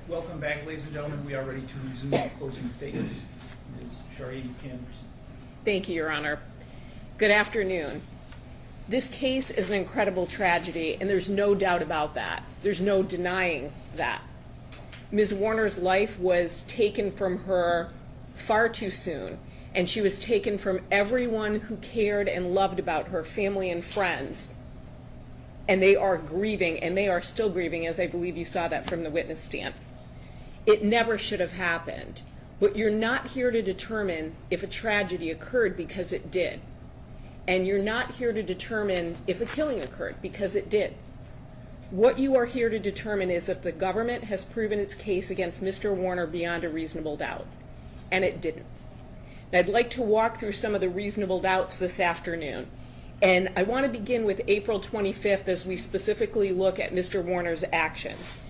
Welcome back, ladies and gentlemen. We are ready to resume closing statements. Ms. Shari, you can proceed. Thank you, Your Honor. Good afternoon. This case is an incredible tragedy, and there's no doubt about that. There's no denying that. Ms. Warner's life was taken from her far too soon, and she was taken from everyone who cared and loved about her, family and friends. And they are grieving, and they are still grieving, as I believe you saw that from the witness stand. It never should have happened, but you're not here to determine if a tragedy occurred, because it did. And you're not here to determine if a killing occurred, because it did. What you are here to determine is if the government has proven its case against Mr. Warner beyond a reasonable doubt, and it didn't. And I'd like to walk through some of the reasonable doubts this afternoon. And I want to begin with April 25th as we specifically look at Mr. Warner's actions.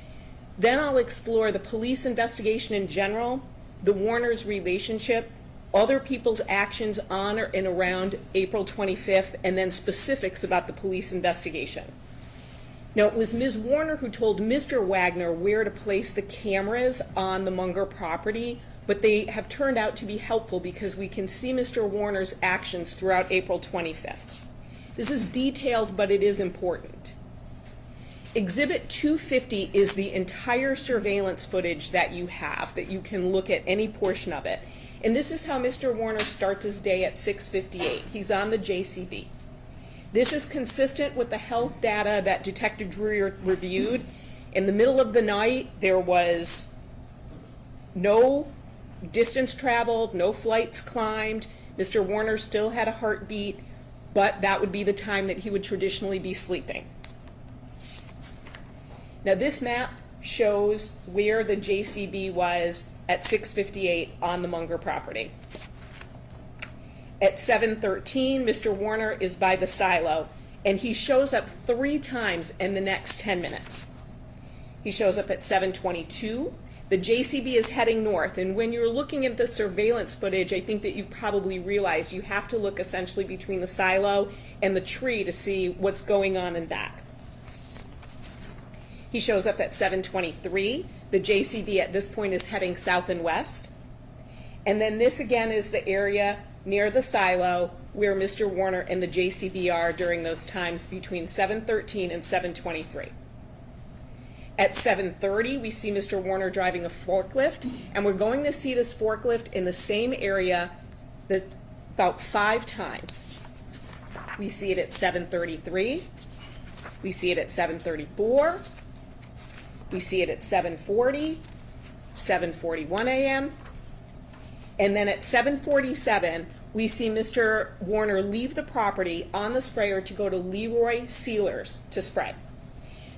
Then I'll explore the police investigation in general, the Warner's relationship, other people's actions on or and around April 25th, and then specifics about the police investigation. Now, it was Ms. Warner who told Mr. Wagner where to place the cameras on the Munger property, but they have turned out to be helpful because we can see Mr. Warner's actions throughout April 25th. This is detailed, but it is important. Exhibit 250 is the entire surveillance footage that you have, that you can look at any portion of it. And this is how Mr. Warner starts his day at 6:58. He's on the JCB. This is consistent with the health data that Detective Drew reviewed. In the middle of the night, there was no distance traveled, no flights climbed. Mr. Warner still had a heartbeat, but that would be the time that he would traditionally be sleeping. Now, this map shows where the JCB was at 6:58 on the Munger property. At 7:13, Mr. Warner is by the silo, and he shows up 3 times in the next 10 minutes. He shows up at 7:22. The JCB is heading north, and when you're looking at the surveillance footage, I think that you've probably realized you have to look essentially between the silo and the tree to see what's going on in back. He shows up at 7:23. The JCB at this point is heading south and west. And then this again is the area near the silo where Mr. Warner and the JCB are during those times between 7:13 and 7:23. At 7:30, we see Mr. Warner driving a forklift, and we're going to see this forklift in the same area about 5 times. We see it at 7:33. We see it at 7:34. We see it at 7:40, 7:41 a.m., and then at 7:47, we see Mr. Warner leave the property on the sprayer to go to Leroy Sealers to spray.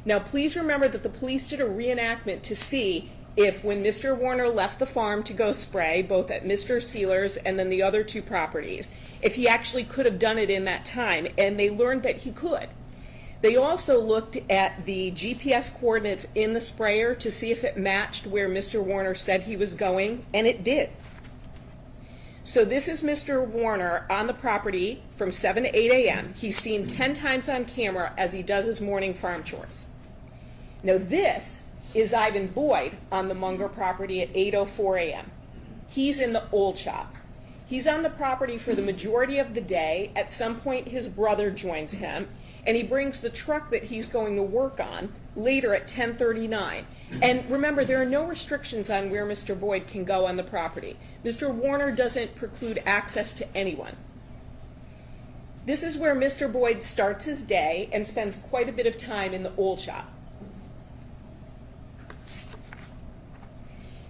Now, please remember that the police did a reenactment to see if when Mr. Warner left the farm to go spray, both at Mr. Sealers and then the other 2 properties, if he actually could have done it in that time, and they learned that he could. They also looked at the GPS coordinates in the sprayer to see if it matched where Mr. Warner said he was going, and it did. So this is Mr. Warner on the property from 7 to 8 a.m. He's seen 10 times on camera as he does his morning farm chores. Now this is Ivan Boyd on the Munger property at 8:04 a.m. He's in the old shop. He's on the property for the majority of the day. At some point, his brother joins him, and he brings the truck that he's going to work on later at 10:39. And remember, there are no restrictions on where Mr. Boyd can go on the property. Mr. Warner doesn't preclude access to anyone. This is where Mr. Boyd starts his day and spends quite a bit of time in the old shop.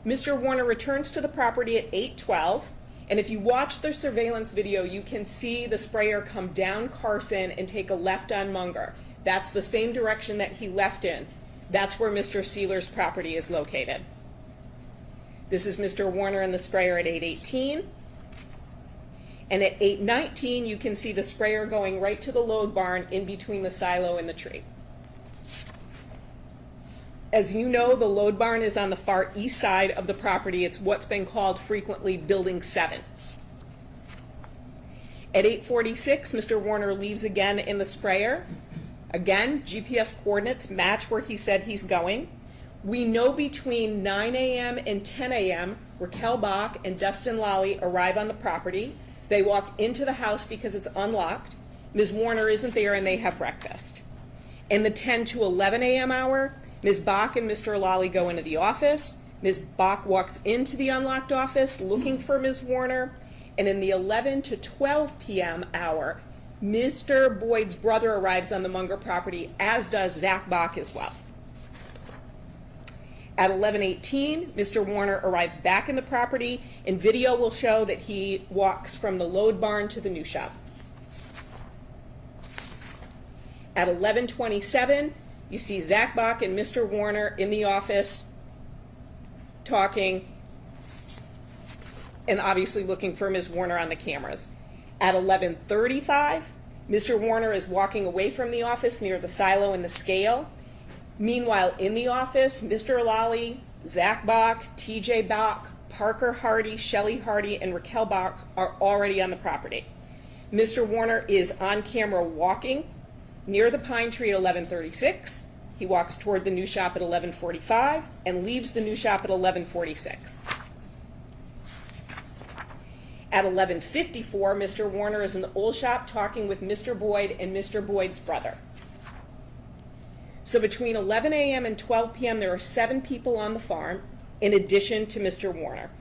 Mr. Warner returns to the property at 8:12. And if you watch the surveillance video, you can see the sprayer come down Carson and take a left on Munger. That's the same direction that he left in. That's where Mr. Sealer's property is located. This is Mr. Warner and the sprayer at 8:18. And at 8:19, you can see the sprayer going right to the load barn in between the silo and the tree. As you know, the load barn is on the far east side of the property. It's what's been called frequently Building 7. At 8:46, Mr. Warner leaves again in the sprayer. Again, GPS coordinates match where he said he's going. We know between 9 a.m. and 10 a.m., Raquel Bach and Dustin Lally arrive on the property. They walk into the house because it's unlocked. Ms. Warner isn't there and they have breakfast. In the 10 to 11 a.m. hour, Ms. Bach and Mr. Lally go into the office. Ms. Bach walks into the unlocked office looking for Ms. Warner. And in the 11 to 12 p.m. hour, Mr. Boyd's brother arrives on the Munger property, as does Zach Bach as well. At 11:18, Mr. Warner arrives back in the property, and video will show that he walks from the load barn to the new shop. At 11:27, you see Zach Bach and Mr. Warner in the office talking and obviously looking for Ms. Warner on the cameras. At 11:35, Mr. Warner is walking away from the office near the silo and the scale. Meanwhile, in the office, Mr. Lally, Zach Bach, TJ Bach, Parker Hardy, Shelley Hardy, and Raquel Bach are already on the property. Mr. Warner is on camera walking near the pine tree at 11:36. He walks toward the new shop at 11:45 and leaves the new shop at 11:46. At 11:54, Mr. Warner is in the old shop talking with Mr. Boyd and Mr. Boyd's brother. So between 11 a.m. and 12 p.m., there are 7 people on the farm, in addition to Mr. Warner.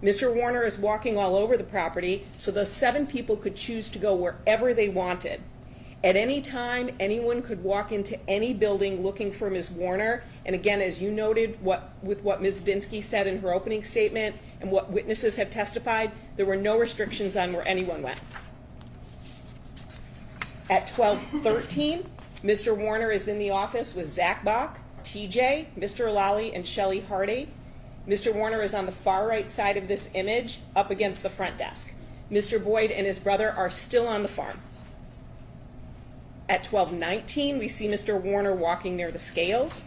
Mr. Warner is walking all over the property, so those 7 people could choose to go wherever they wanted. At any time, anyone could walk into any building looking for Ms. Warner. And again, as you noted, with what Ms. Vinsky said in her opening statement and what witnesses have testified, there were no restrictions on where anyone went. At 12:13, Mr. Warner is in the office with Zach Bach, TJ, Mr. Lally, and Shelley Hardy. Mr. Warner is on the far right side of this image, up against the front desk. Mr. Boyd and his brother are still on the farm. At 12:19, we see Mr. Warner walking near the scales.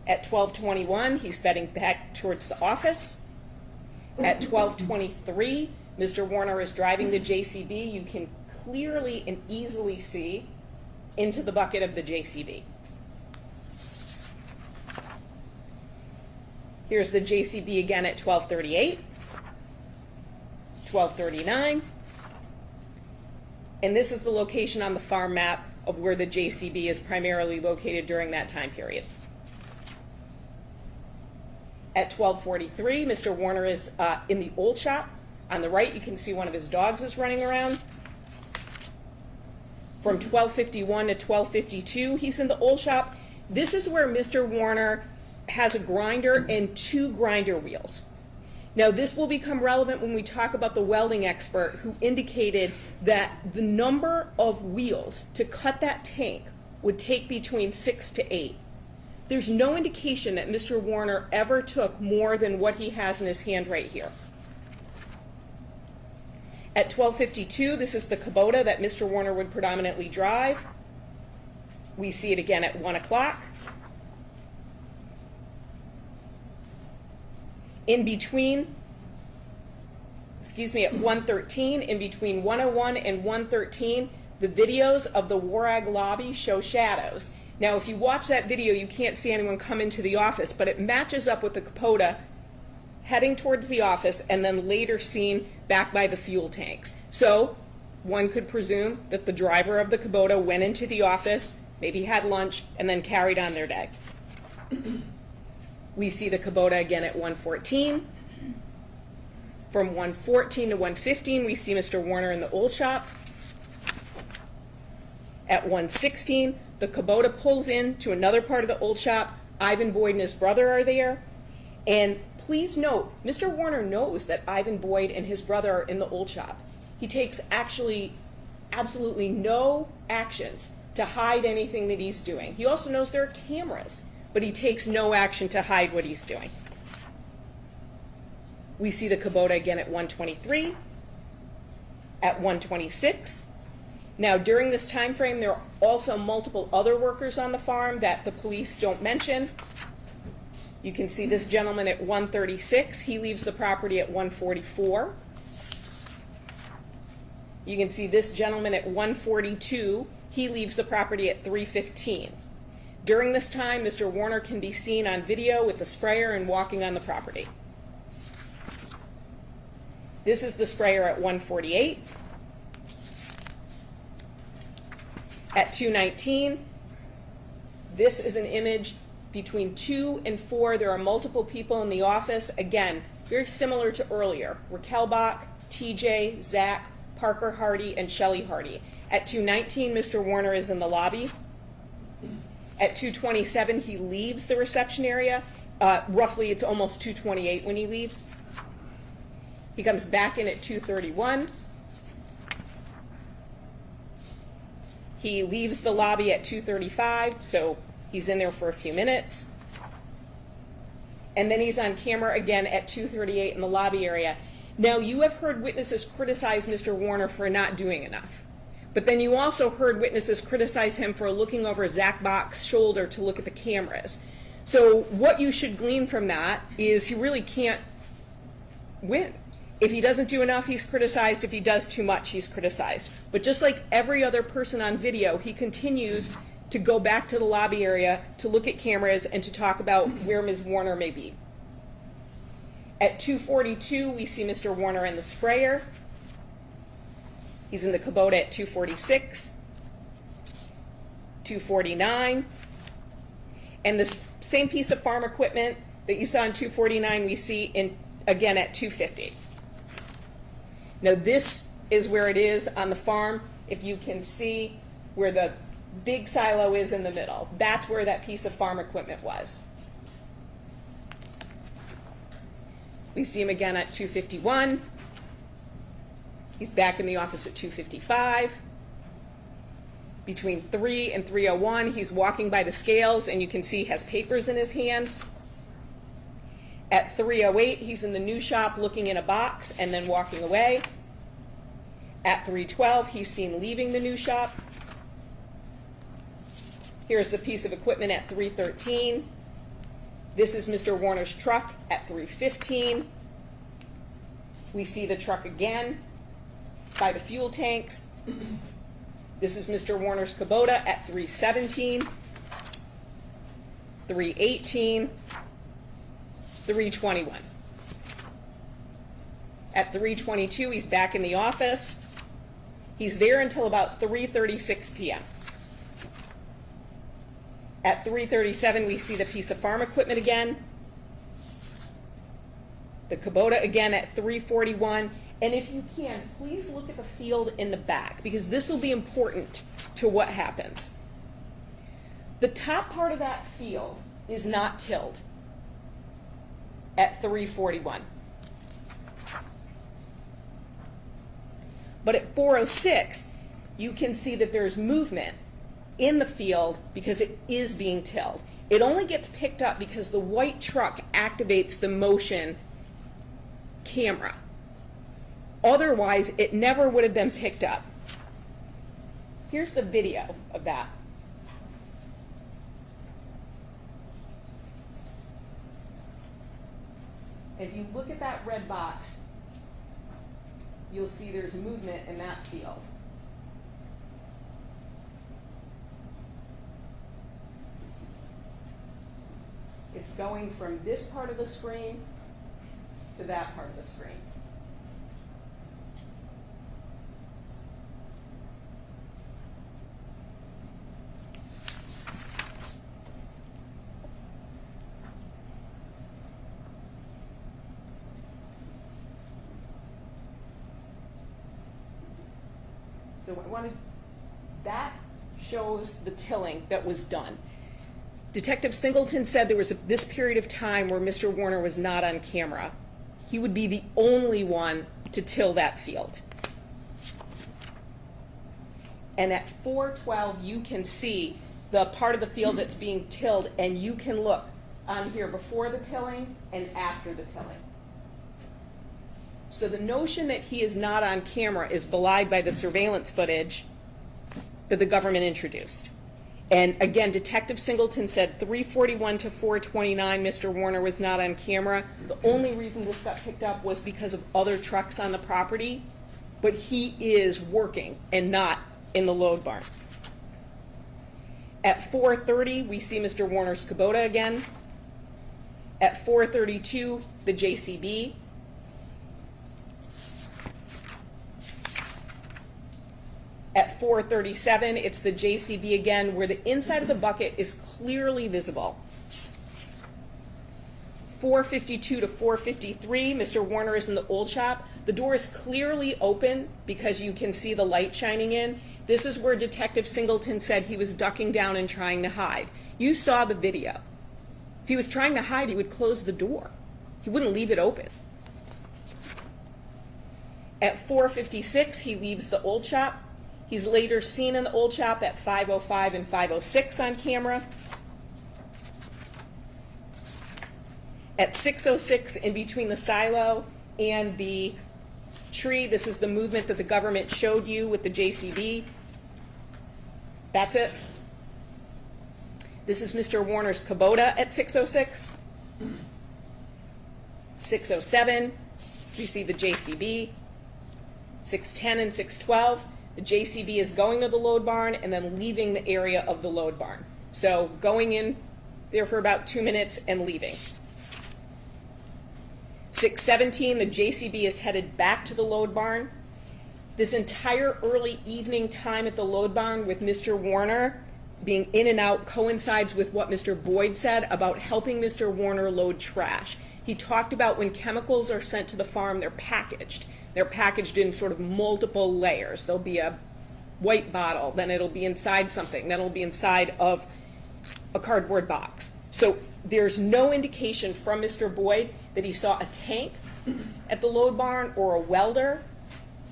At 12:21, he's heading back towards the office. At 12:23, Mr. Warner is driving the JCB. You can clearly and easily see into the bucket of the JCB. Here's the JCB again at 12:38, 12:39, and this is the location on the farm map of where the JCB is primarily located during that time period. At 12:43, Mr. Warner is in the old shop. On the right, you can see one of his dogs is running around. From 12:51 to 12:52, he's in the old shop. This is where Mr. Warner has a grinder and 2 grinder wheels. Now, this will become relevant when we talk about the welding expert who indicated that the number of wheels to cut that tank would take between 6 to 8. There's no indication that Mr. Warner ever took more than what he has in his hand right here. At 12:52, this is the Kubota that Mr. Warner would predominantly drive. We see it again at 1 o'clock. In between, at 1:13, in between 1:01 and 1:13, the videos of the Warag lobby show shadows. Now, if you watch that video, you can't see anyone come into the office, but it matches up with the Kubota heading towards the office and then later seen back by the fuel tanks. So one could presume that the driver of the Kubota went into the office, maybe had lunch, and then carried on their day. We see the Kubota again at 1:14. From 1:14 to 1:15, we see Mr. Warner in the old shop. At 1:16, the Kubota pulls in to another part of the old shop. Ivan Boyd and his brother are there. And please note, Mr. Warner knows that Ivan Boyd and his brother are in the old shop. He takes actually absolutely no actions to hide anything that he's doing. He also knows there are cameras, but he takes no action to hide what he's doing. We see the Kubota again at 1:23, at 1:26. Now, during this time frame, there are also multiple other workers on the farm that the police don't mention. You can see this gentleman at 1:36. He leaves the property at 1:44. You can see this gentleman at 1:42. He leaves the property at 3:15. During this time, Mr. Warner can be seen on video with the sprayer and walking on the property. This is the sprayer at 1:48. At 2:19, this is an image between 2 and 4. There are multiple people in the office. Again, very similar to earlier. Raquel Bach, TJ, Zach, Parker Hardy, and Shelley Hardy. At 2:19, Mr. Warner is in the lobby. At 2:27, he leaves the reception area. Roughly, it's almost 2:28 when he leaves. He comes back in at 2:31. He leaves the lobby at 2:35, so he's in there for a few minutes. And then he's on camera again at 2:38 in the lobby area. Now, you have heard witnesses criticize Mr. Warner for not doing enough. But then you also heard witnesses criticize him for looking over Zach Bach's shoulder to look at the cameras. So what you should glean from that is he really can't win. If he doesn't do enough, he's criticized. If he does too much, he's criticized. But just like every other person on video, he continues to go back to the lobby area to look at cameras and to talk about where Ms. Warner may be. At 2:42, we see Mr. Warner in the sprayer. He's in the Kubota at 2:46, 2:49. And the same piece of farm equipment that you saw in 2:49, we see again at 2:50. Now this is where it is on the farm. If you can see where the big silo is in the middle, that's where that piece of farm equipment was. We see him again at 2:51. He's back in the office at 2:55. Between 3 and 3:01, he's walking by the scales, and you can see he has papers in his hands. At 3:08, he's in the new shop looking in a box and then walking away. At 3:12, he's seen leaving the new shop. Here's the piece of equipment at 3:13. This is Mr. Warner's truck at 3:15. We see the truck again by the fuel tanks. This is Mr. Warner's Kubota at 3:17, 3:18, 3:21. At 3:22, he's back in the office. He's there until about 3:36 p.m. At 3:37, we see the piece of farm equipment again. The Kubota again at 3:41. And if you can, please look at the field in the back, because this will be important to what happens. The top part of that field is not tilled at 3:41. But at 4:06, you can see that there's movement in the field because it is being tilled. It only gets picked up because the white truck activates the motion camera. Otherwise, it never would have been picked up. Here's the video of that. If you look at that red box, you'll see there's movement in that field. It's going from this part of the screen to that part of the screen. So that shows the tilling that was done. Detective Singleton said there was this period of time where Mr. Warner was not on camera. He would be the only one to till that field. And at 4:12, you can see the part of the field that's being tilled, and you can look on here before the tilling and after the tilling. So the notion that he is not on camera is belied by the surveillance footage that the government introduced. And again, Detective Singleton said 3:41 to 4:29, Mr. Warner was not on camera. The only reason this got picked up was because of other trucks on the property, but he is working and not in the load barn. At 4:30, we see Mr. Warner's Kubota again. At 4:32, the JCB. At 4:37, it's the JCB again, where the inside of the bucket is clearly visible. 4:52 to 4:53, Mr. Warner is in the old shop. The door is clearly open because you can see the light shining in. This is where Detective Singleton said he was ducking down and trying to hide. You saw the video. If he was trying to hide, he would close the door. He wouldn't leave it open. At 4:56, he leaves the old shop. He's later seen in the old shop at 5:05 and 5:06 on camera. At 6:06, in between the silo and the tree, this is the movement that the government showed you with the JCB. That's it. This is Mr. Warner's Kubota at 6:06. 6:07, you see the JCB. 6:10 and 6:12, the JCB is going to the load barn and then leaving the area of the load barn. So going in there for about 2 minutes and leaving. 6:17, the JCB is headed back to the load barn. This entire early evening time at the load barn with Mr. Warner being in and out coincides with what Mr. Boyd said about helping Mr. Warner load trash. He talked about when chemicals are sent to the farm, they're packaged. They're packaged in sort of multiple layers. There'll be a white bottle, then it'll be inside something, then it'll be inside of a cardboard box. So there's no indication from Mr. Boyd that he saw a tank at the load barn or a welder,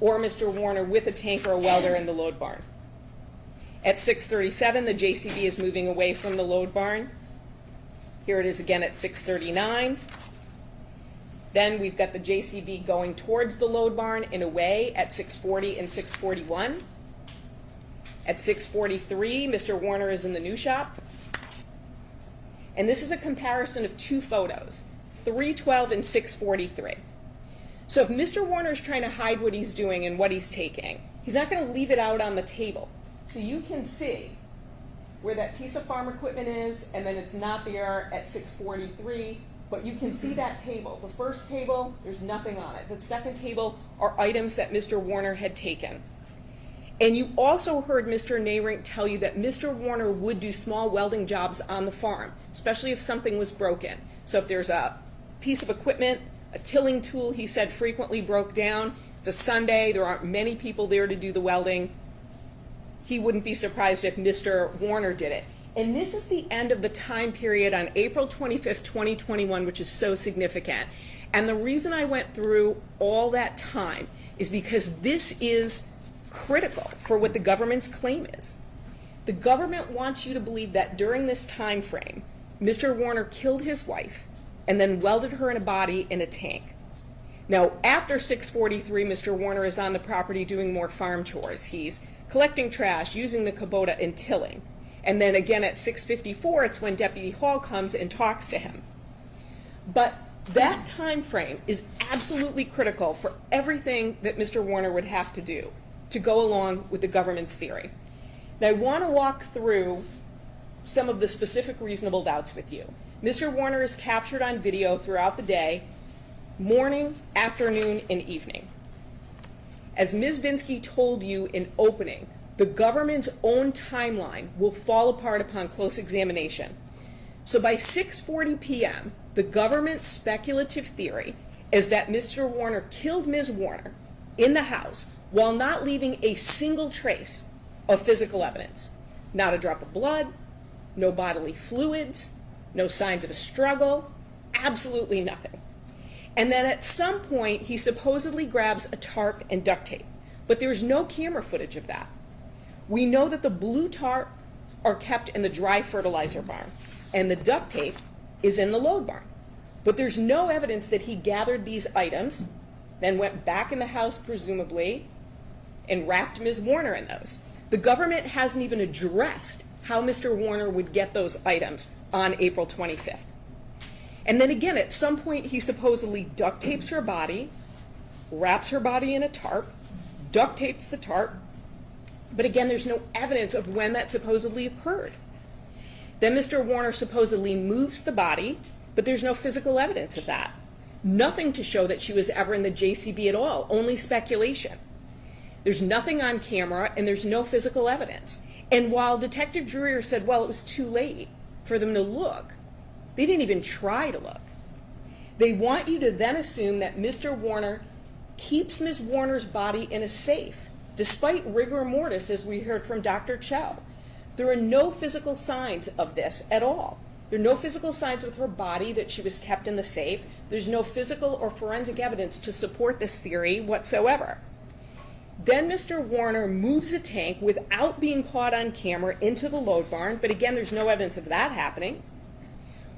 or Mr. Warner with a tank or a welder in the load barn. At 6:37, the JCB is moving away from the load barn. Here it is again at 6:39. Then we've got the JCB going towards the load barn and away at 6:40 and 6:41. At 6:43, Mr. Warner is in the new shop. And this is a comparison of two photos, 3:12 and 6:43. So if Mr. Warner is trying to hide what he's doing and what he's taking, he's not going to leave it out on the table. So you can see where that piece of farm equipment is, and then it's not there at 6:43, but you can see that table. The first table, there's nothing on it. The second table are items that Mr. Warner had taken. And you also heard Mr. Nayrink tell you that Mr. Warner would do small welding jobs on the farm, especially if something was broken. So if there's a piece of equipment, a tilling tool he said frequently broke down, it's a Sunday, there aren't many people there to do the welding, he wouldn't be surprised if Mr. Warner did it. And this is the end of the time period on April 25th, 2021, which is so significant. And the reason I went through all that time is because this is critical for what the government's claim is. The government wants you to believe that during this time frame, Mr. Warner killed his wife and then welded her in a body in a tank. Now, after 6:43, Mr. Warner is on the property doing more farm chores. He's collecting trash, using the Kubota, and tilling. And then again at 6:54, it's when Deputy Hall comes and talks to him. But that time frame is absolutely critical for everything that Mr. Warner would have to do to go along with the government's theory. Now, I want to walk through some of the specific reasonable doubts with you. Mr. Warner is captured on video throughout the day, morning, afternoon, and evening. As Ms. Vinsky told you in opening, the government's own timeline will fall apart upon close examination. So by 6:40 p.m., the government's speculative theory is that Mr. Warner killed Ms. Warner in the house while not leaving a single trace of physical evidence. Not a drop of blood, no bodily fluids, no signs of a struggle, absolutely nothing. And then at some point, he supposedly grabs a tarp and duct tape, but there's no camera footage of that. We know that the blue tarps are kept in the dry fertilizer barn, and the duct tape is in the load barn. But there's no evidence that he gathered these items, then went back in the house, presumably, and wrapped Ms. Warner in those. The government hasn't even addressed how Mr. Warner would get those items on April 25th. And then again, at some point, he supposedly duct tapes her body, wraps her body in a tarp, duct tapes the tarp, but again, there's no evidence of when that supposedly occurred. Then Mr. Warner supposedly moves the body, but there's no physical evidence of that. Nothing to show that she was ever in the JCB at all, only speculation. There's nothing on camera, and there's no physical evidence. And while Detective Druyer said, well, it was too late for them to look, they didn't even try to look. They want you to then assume that Mr. Warner keeps Ms. Warner's body in a safe, despite rigor mortis, as we heard from Dr. Cho. There are no physical signs of this at all. There are no physical signs with her body that she was kept in the safe. There's no physical or forensic evidence to support this theory whatsoever. Then Mr. Warner moves a tank without being caught on camera into the load barn, but again, there's no evidence of that happening.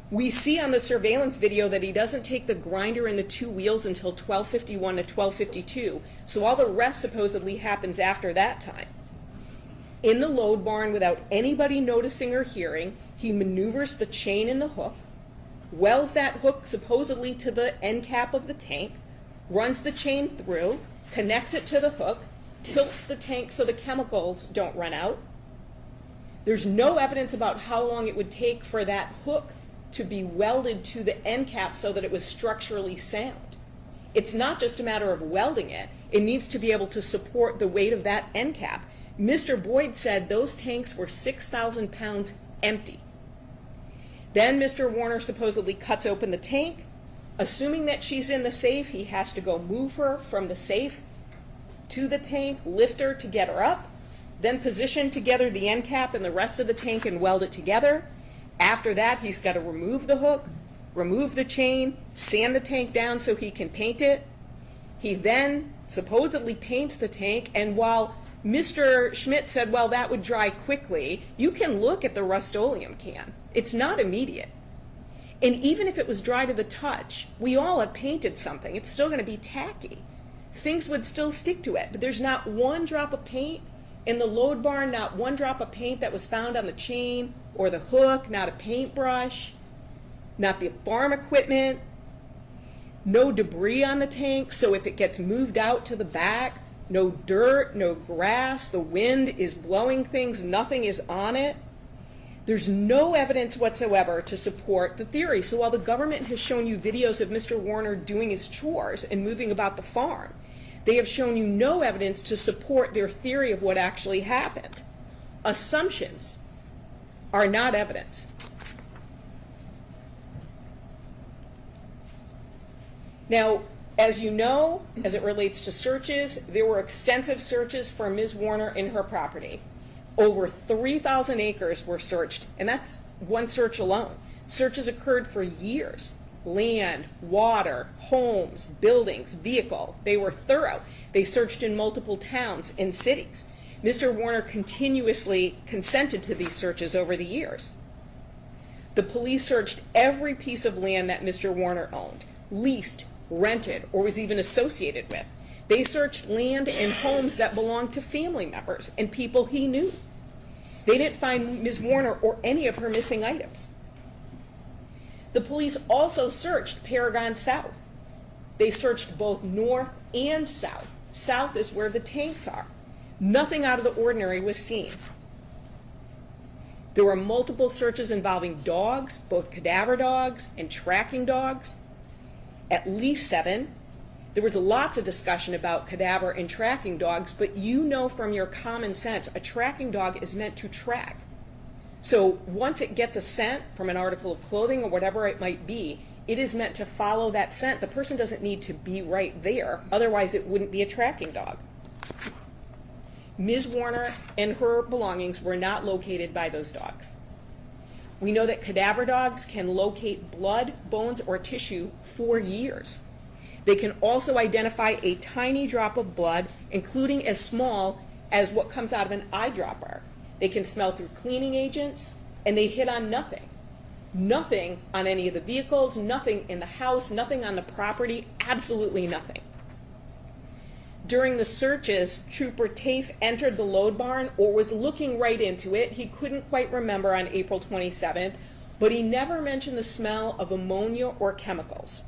We see on the surveillance video that he doesn't take the grinder and the two wheels until 12:51 to 12:52, so all the rest supposedly happens after that time. In the load barn, without anybody noticing or hearing, he maneuvers the chain and the hook, welds that hook supposedly to the end cap of the tank, runs the chain through, connects it to the hook, tilts the tank so the chemicals don't run out. There's no evidence about how long it would take for that hook to be welded to the end cap so that it was structurally sound. It's not just a matter of welding it. It needs to be able to support the weight of that end cap. Mr. Boyd said those tanks were 6,000 pounds empty. Then Mr. Warner supposedly cuts open the tank. Assuming that she's in the safe, he has to go move her from the safe to the tank, lift her to get her up, then position together the end cap and the rest of the tank and weld it together. After that, he's got to remove the hook, remove the chain, sand the tank down so he can paint it. He then supposedly paints the tank, and while Mr. Schmidt said, well, that would dry quickly, you can look at the Rust-Oleum can. It's not immediate. And even if it was dry to the touch, we all have painted something. It's still going to be tacky. Things would still stick to it, but there's not one drop of paint in the load barn, not one drop of paint that was found on the chain or the hook, not a paintbrush, not the farm equipment, no debris on the tank, so if it gets moved out to the back, no dirt, no grass, the wind is blowing things, nothing is on it. There's no evidence whatsoever to support the theory. So while the government has shown you videos of Mr. Warner doing his chores and moving about the farm, they have shown you no evidence to support their theory of what actually happened. Assumptions are not evidence. Now, as you know, as it relates to searches, there were extensive searches for Ms. Warner in her property. Over 3,000 acres were searched, and that's one search alone. Searches occurred for years. Land, water, homes, buildings, vehicle. They were thorough. They searched in multiple towns and cities. Mr. Warner continuously consented to these searches over the years. The police searched every piece of land that Mr. Warner owned, leased, rented, or was even associated with. They searched land and homes that belonged to family members and people he knew. They didn't find Ms. Warner or any of her missing items. The police also searched Paragon South. They searched both north and south. South is where the tanks are. Nothing out of the ordinary was seen. There were multiple searches involving dogs, both cadaver dogs and tracking dogs, at least 7. There was lots of discussion about cadaver and tracking dogs, but you know from your common sense, a tracking dog is meant to track. So once it gets a scent from an article of clothing or whatever it might be, it is meant to follow that scent. The person doesn't need to be right there, otherwise it wouldn't be a tracking dog. Ms. Warner and her belongings were not located by those dogs. We know that cadaver dogs can locate blood, bones, or tissue for years. They can also identify a tiny drop of blood, including as small as what comes out of an eyedropper. They can smell through cleaning agents, and they hit on nothing. Nothing on any of the vehicles, nothing in the house, nothing on the property, absolutely nothing. During the searches, Trooper Tafe entered the load barn or was looking right into it. He couldn't quite remember on April 27th, but he never mentioned the smell of ammonia or chemicals.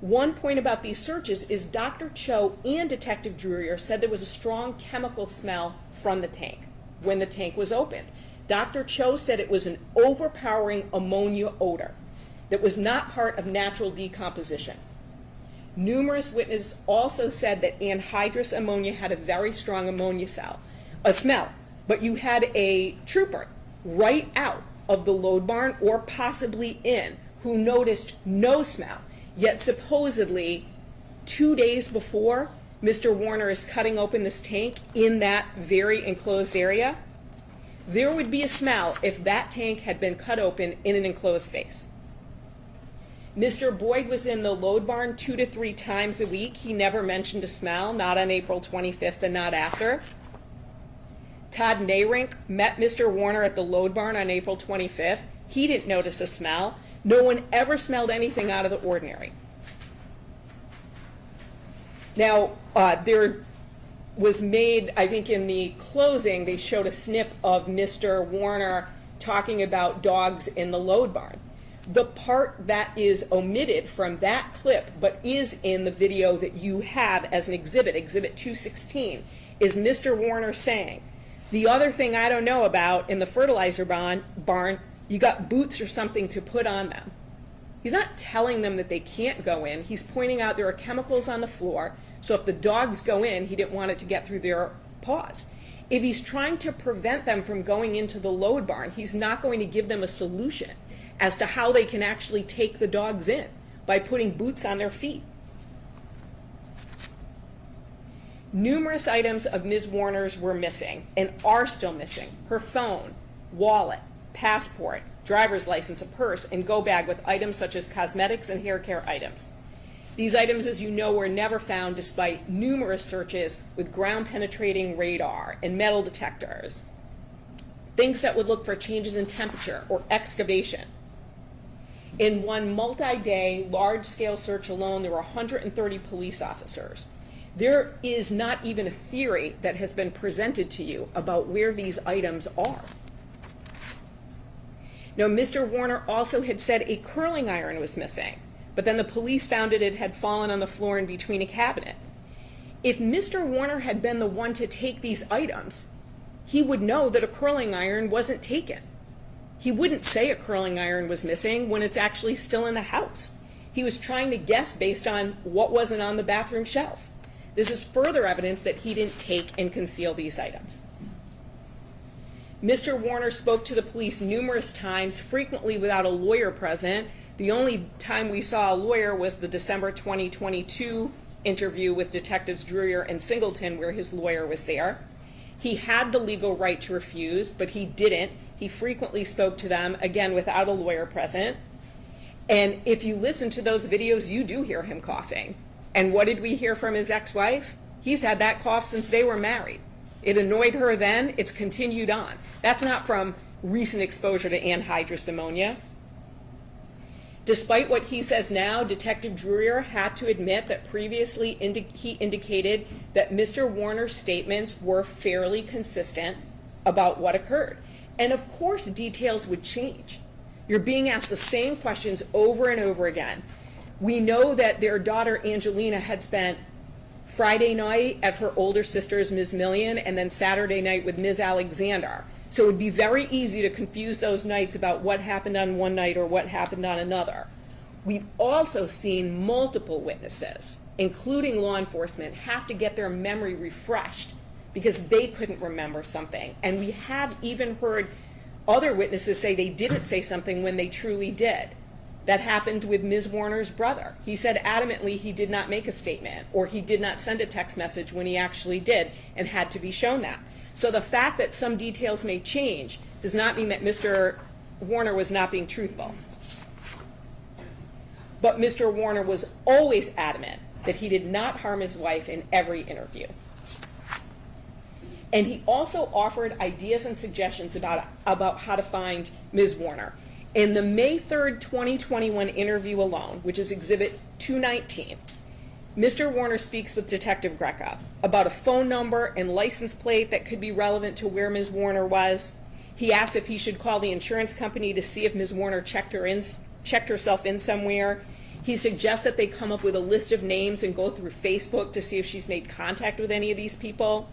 One point about these searches is Dr. Cho and Detective Druyer said there was a strong chemical smell from the tank when the tank was opened. Dr. Cho said it was an overpowering ammonia odor that was not part of natural decomposition. Numerous witnesses also said that anhydrous ammonia had a very strong smell, but you had a trooper right out of the load barn or possibly in who noticed no smell, yet supposedly 2 days before Mr. Warner is cutting open this tank in that very enclosed area, there would be a smell if that tank had been cut open in an enclosed space. Mr. Boyd was in the load barn 2 to 3 times a week. He never mentioned a smell, not on April 25th and not after. Todd Nayrink met Mr. Warner at the load barn on April 25th. He didn't notice a smell. No one ever smelled anything out of the ordinary. Now, there was made, I think in the closing, they showed a snip of Mr. Warner talking about dogs in the load barn. The part that is omitted from that clip, but is in the video that you have as an exhibit, Exhibit 216, is Mr. Warner saying, the other thing I don't know about in the fertilizer barn, you got boots or something to put on them. He's not telling them that they can't go in. He's pointing out there are chemicals on the floor, so if the dogs go in, he didn't want it to get through their paws. If he's trying to prevent them from going into the load barn, he's not going to give them a solution as to how they can actually take the dogs in by putting boots on their feet. Numerous items of Ms. Warner's were missing and are still missing. Her phone, wallet, passport, driver's license, a purse, and go bag with items such as cosmetics and hair care items. These items, as you know, were never found despite numerous searches with ground-penetrating radar and metal detectors, things that would look for changes in temperature or excavation. In one multi-day, large-scale search alone, there were 130 police officers. There is not even a theory that has been presented to you about where these items are. Now, Mr. Warner also had said a curling iron was missing, but then the police found it had fallen on the floor in between a cabinet. If Mr. Warner had been the one to take these items, he would know that a curling iron wasn't taken. He wouldn't say a curling iron was missing when it's actually still in the house. He was trying to guess based on what wasn't on the bathroom shelf. This is further evidence that he didn't take and conceal these items. Mr. Warner spoke to the police numerous times, frequently without a lawyer present. The only time we saw a lawyer was the December 2022 interview with Detectives Druyer and Singleton, where his lawyer was there. He had the legal right to refuse, but he didn't. He frequently spoke to them, again, without a lawyer present. And if you listen to those videos, you do hear him coughing. And what did we hear from his ex-wife? He's had that cough since they were married. It annoyed her then, it's continued on. That's not from recent exposure to anhydrous ammonia. Despite what he says now, Detective Druyer had to admit that previously he indicated that Mr. Warner's statements were fairly consistent about what occurred. And of course, details would change. You're being asked the same questions over and over again. We know that their daughter, Angelina, had spent Friday night at her older sister's, Ms. Million, and then Saturday night with Ms. Alexander. So it would be very easy to confuse those nights about what happened on one night or what happened on another. We've also seen multiple witnesses, including law enforcement, have to get their memory refreshed because they couldn't remember something. And we have even heard other witnesses say they didn't say something when they truly did. That happened with Ms. Warner's brother. He said adamantly he did not make a statement or he did not send a text message when he actually did and had to be shown that. So the fact that some details may change does not mean that Mr. Warner was not being truthful. But Mr. Warner was always adamant that he did not harm his wife in every interview. And he also offered ideas and suggestions about how to find Ms. Warner. In the May 3rd, 2021 interview alone, which is Exhibit 219, Mr. Warner speaks with Detective Greca about a phone number and license plate that could be relevant to where Ms. Warner was. He asks if he should call the insurance company to see if Ms. Warner checked herself in somewhere. He suggests that they come up with a list of names and go through Facebook to see if she's made contact with any of these people.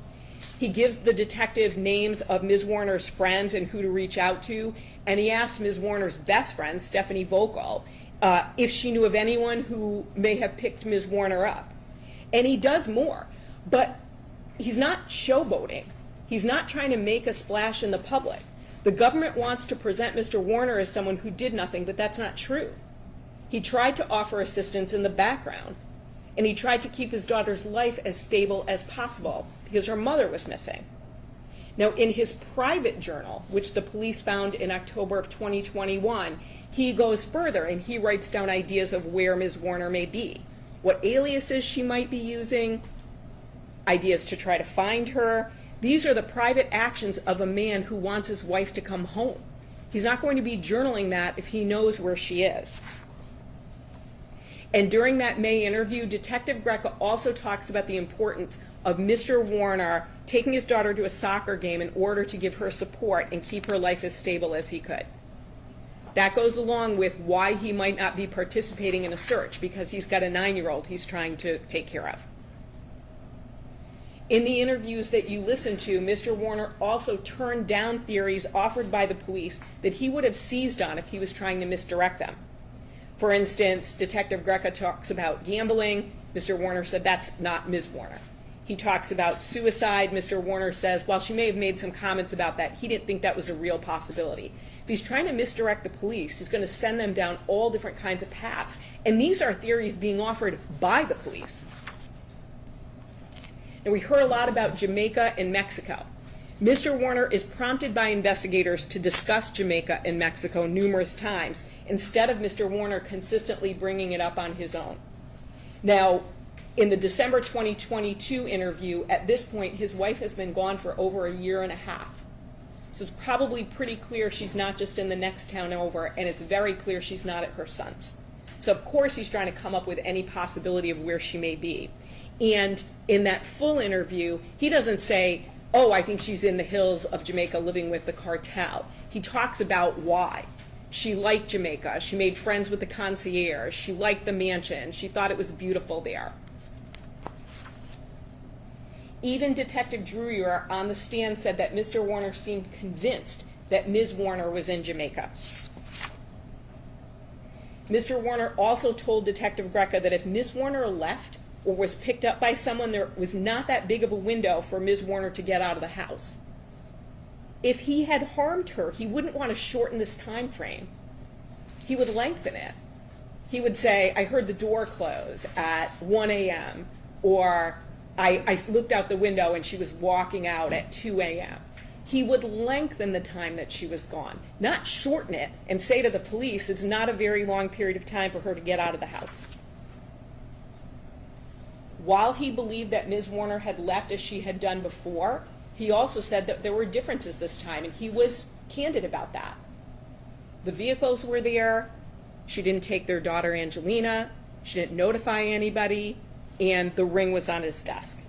He gives the detective names of Ms. Warner's friends and who to reach out to, and he asks Ms. Warner's best friend, Stephanie Vogel, if she knew of anyone who may have picked Ms. Warner up. And he does more, but he's not showboating. He's not trying to make a splash in the public. The government wants to present Mr. Warner as someone who did nothing, but that's not true. He tried to offer assistance in the background, and he tried to keep his daughter's life as stable as possible because her mother was missing. Now, in his private journal, which the police found in October of 2021, he goes further and he writes down ideas of where Ms. Warner may be, what aliases she might be using, ideas to try to find her. These are the private actions of a man who wants his wife to come home. He's not going to be journaling that if he knows where she is. And during that May interview, Detective Greca also talks about the importance of Mr. Warner taking his daughter to a soccer game in order to give her support and keep her life as stable as he could. That goes along with why he might not be participating in a search, because he's got a 9-year-old he's trying to take care of. In the interviews that you listened to, Mr. Warner also turned down theories offered by the police that he would have seized on if he was trying to misdirect them. For instance, Detective Greca talks about gambling. Mr. Warner said that's not Ms. Warner. He talks about suicide. Mr. Warner says, while she may have made some comments about that, he didn't think that was a real possibility. If he's trying to misdirect the police, he's going to send them down all different kinds of paths. And these are theories being offered by the police. Now, we heard a lot about Jamaica and Mexico. Mr. Warner is prompted by investigators to discuss Jamaica and Mexico numerous times, instead of Mr. Warner consistently bringing it up on his own. Now, in the December 2022 interview, at this point, his wife has been gone for over 1.5 years. So it's probably pretty clear she's not just in the next town over, and it's very clear she's not at her son's. So of course he's trying to come up with any possibility of where she may be. And in that full interview, he doesn't say, oh, I think she's in the hills of Jamaica living with the cartel. He talks about why. She liked Jamaica. She made friends with the concierge. She liked the mansion. She thought it was beautiful there. Even Detective Drewer on the stand said that Mr. Warner seemed convinced that Ms. Warner was in Jamaica. Mr. Warner also told Detective Greca that if Ms. Warner left or was picked up by someone, there was not that big of a window for Ms. Warner to get out of the house. If he had harmed her, he wouldn't want to shorten this time frame. He would lengthen it. He would say, I heard the door close at 1 a.m., or I looked out the window and she was walking out at 2 a.m. He would lengthen the time that she was gone, not shorten it and say to the police, it's not a very long period of time for her to get out of the house. While he believed that Ms. Warner had left as she had done before, he also said that there were differences this time, and he was candid about that. The vehicles were there. She didn't take their daughter Angelina. She didn't notify anybody, and the ring was on his desk.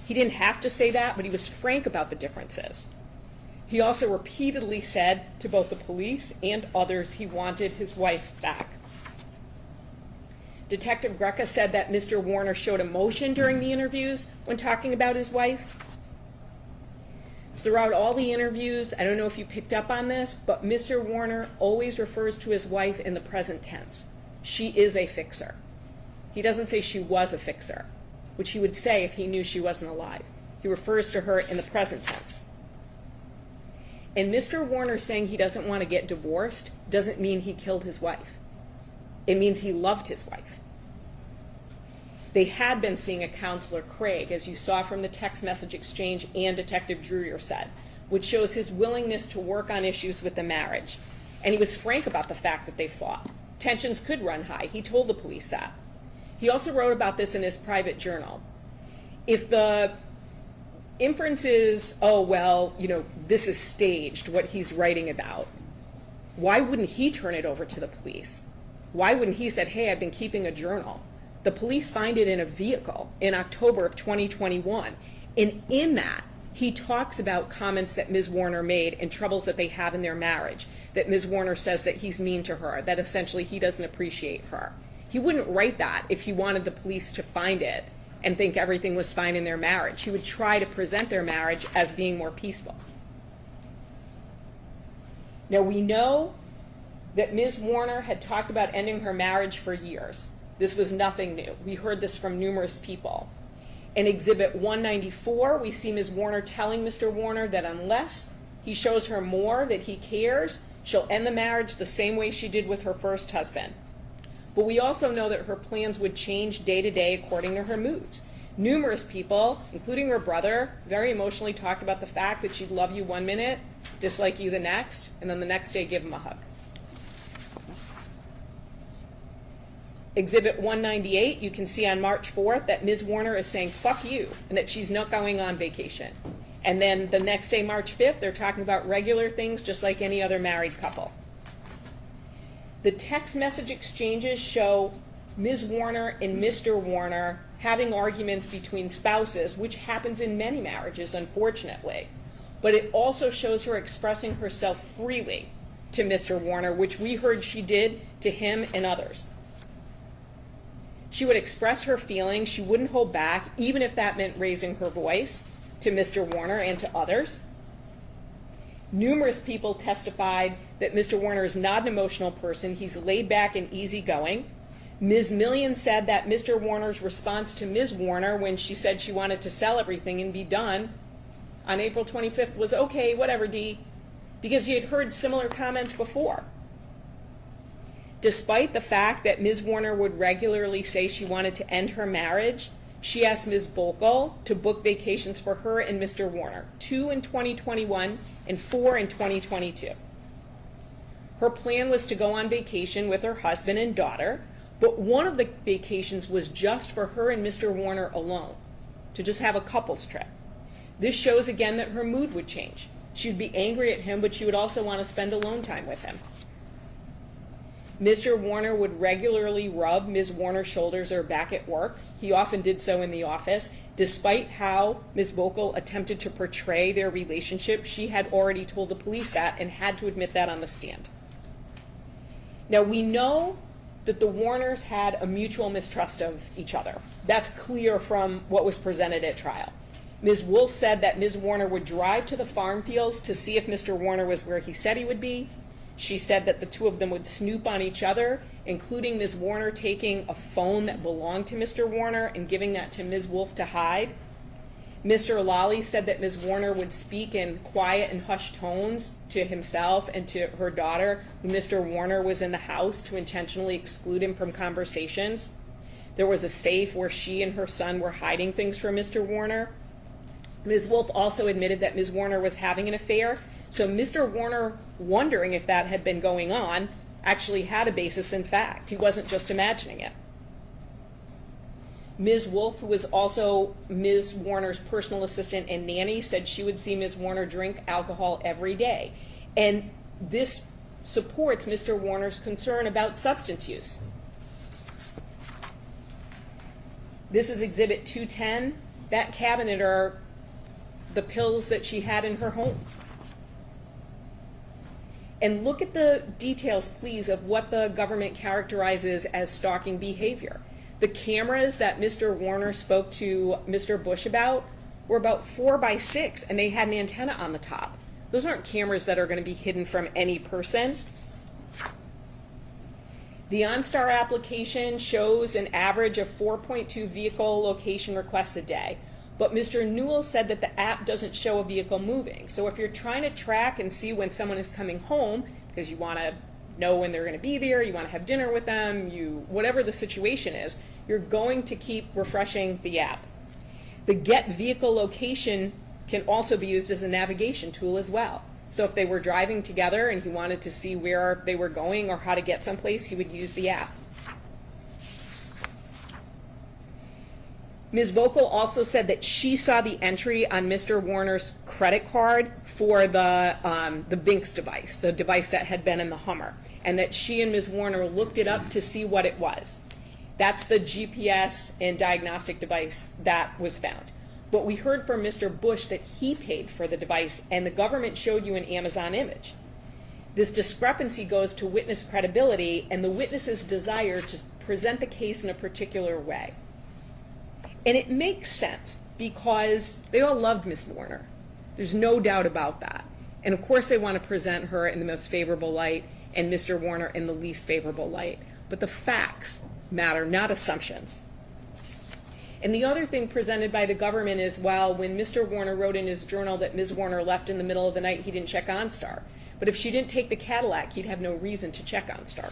He didn't have to say that, but he was frank about the differences. He also repeatedly said to both the police and others he wanted his wife back. Detective Greca said that Mr. Warner showed emotion during the interviews when talking about his wife. Throughout all the interviews, I don't know if you picked up on this, but Mr. Warner always refers to his wife in the present tense. She is a fixer. He doesn't say she was a fixer, which he would say if he knew she wasn't alive. He refers to her in the present tense. And Mr. Warner saying he doesn't want to get divorced doesn't mean he killed his wife. It means he loved his wife. They had been seeing a counselor, Craig, as you saw from the text message exchange and Detective Drewer said, which shows his willingness to work on issues with the marriage. And he was frank about the fact that they fought. Tensions could run high. He told the police that. He also wrote about this in his private journal. If the inference is, oh, well, this is staged, what he's writing about, why wouldn't he turn it over to the police? Why wouldn't he say, hey, I've been keeping a journal? The police find it in a vehicle in October of 2021. And in that, he talks about comments that Ms. Warner made and troubles that they have in their marriage, that Ms. Warner says that he's mean to her, that essentially he doesn't appreciate her. He wouldn't write that if he wanted the police to find it and think everything was fine in their marriage. He would try to present their marriage as being more peaceful. Now, we know that Ms. Warner had talked about ending her marriage for years. This was nothing new. We heard this from numerous people. In Exhibit 194, we see Ms. Warner telling Mr. Warner that unless he shows her more that he cares, she'll end the marriage the same way she did with her first husband. But we also know that her plans would change day to day according to her moods. Numerous people, including her brother, very emotionally talked about the fact that she'd love you one minute, dislike you the next, and then the next day give him a hug. Exhibit 198, you can see on March 4th that Ms. Warner is saying, fuck you, and that she's not going on vacation. And then the next day, March 5th, they're talking about regular things just like any other married couple. The text message exchanges show Ms. Warner and Mr. Warner having arguments between spouses, which happens in many marriages, unfortunately. But it also shows her expressing herself freely to Mr. Warner, which we heard she did to him and others. She would express her feelings. She wouldn't hold back, even if that meant raising her voice to Mr. Warner and to others. Numerous people testified that Mr. Warner is not an emotional person. He's laid back and easygoing. Ms. Millian said that Mr. Warner's response to Ms. Warner when she said she wanted to sell everything and be done on April 25th was, okay, whatever, Dee, because she had heard similar comments before. Despite the fact that Ms. Warner would regularly say she wanted to end her marriage, she asked Ms. Volkel to book vacations for her and Mr. Warner, 2 in 2021 and 4 in 2022. Her plan was to go on vacation with her husband and daughter, but one of the vacations was just for her and Mr. Warner alone, to just have a couples trip. This shows again that her mood would change. She would be angry at him, but she would also want to spend alone time with him. Mr. Warner would regularly rub Ms. Warner's shoulders or back at work. He often did so in the office. Despite how Ms. Volkel attempted to portray their relationship, she had already told the police that and had to admit that on the stand. Now, we know that the Warners had a mutual mistrust of each other. That's clear from what was presented at trial. Ms. Wolf said that Ms. Warner would drive to the farm fields to see if Mr. Warner was where he said he would be. She said that the two of them would snoop on each other, including Ms. Warner taking a phone that belonged to Mr. Warner and giving that to Ms. Wolf to hide. Mr. Lally said that Ms. Warner would speak in quiet and hushed tones to himself and to her daughter when Mr. Warner was in the house to intentionally exclude him from conversations. There was a safe where she and her son were hiding things from Mr. Warner. Ms. Wolf also admitted that Ms. Warner was having an affair. So Mr. Warner, wondering if that had been going on, actually had a basis in fact. He wasn't just imagining it. Ms. Wolf, who was also Ms. Warner's personal assistant and nanny, said she would see Ms. Warner drink alcohol every day. And this supports Mr. Warner's concern about substance use. This is Exhibit 210. That cabinet are the pills that she had in her home. And look at the details, please, of what the government characterizes as stalking behavior. The cameras that Mr. Warner spoke to Mr. Bush about were about 4 by 6, and they had an antenna on the top. Those aren't cameras that are going to be hidden from any person. The OnStar application shows an average of 4.2 vehicle location requests a day. But Mr. Newell said that the app doesn't show a vehicle moving. So if you're trying to track and see when someone is coming home, because you want to know when they're going to be there, you want to have dinner with them, whatever the situation is, you're going to keep refreshing the app. The Get Vehicle Location can also be used as a navigation tool as well. So if they were driving together and he wanted to see where they were going or how to get someplace, he would use the app. Ms. Volkel also said that she saw the entry on Mr. Warner's credit card for the Binks device, the device that had been in the Hummer, and that she and Ms. Warner looked it up to see what it was. That's the GPS and diagnostic device that was found. But we heard from Mr. Bush that he paid for the device, and the government showed you an Amazon image. This discrepancy goes to witness credibility and the witness's desire to present the case in a particular way. And it makes sense because they all loved Miss Warner. There's no doubt about that. And of course they want to present her in the most favorable light and Mr. Warner in the least favorable light. But the facts matter, not assumptions. And the other thing presented by the government is, well, when Mr. Warner wrote in his journal that Ms. Warner left in the middle of the night, he didn't check OnStar. But if she didn't take the Cadillac, he'd have no reason to check OnStar.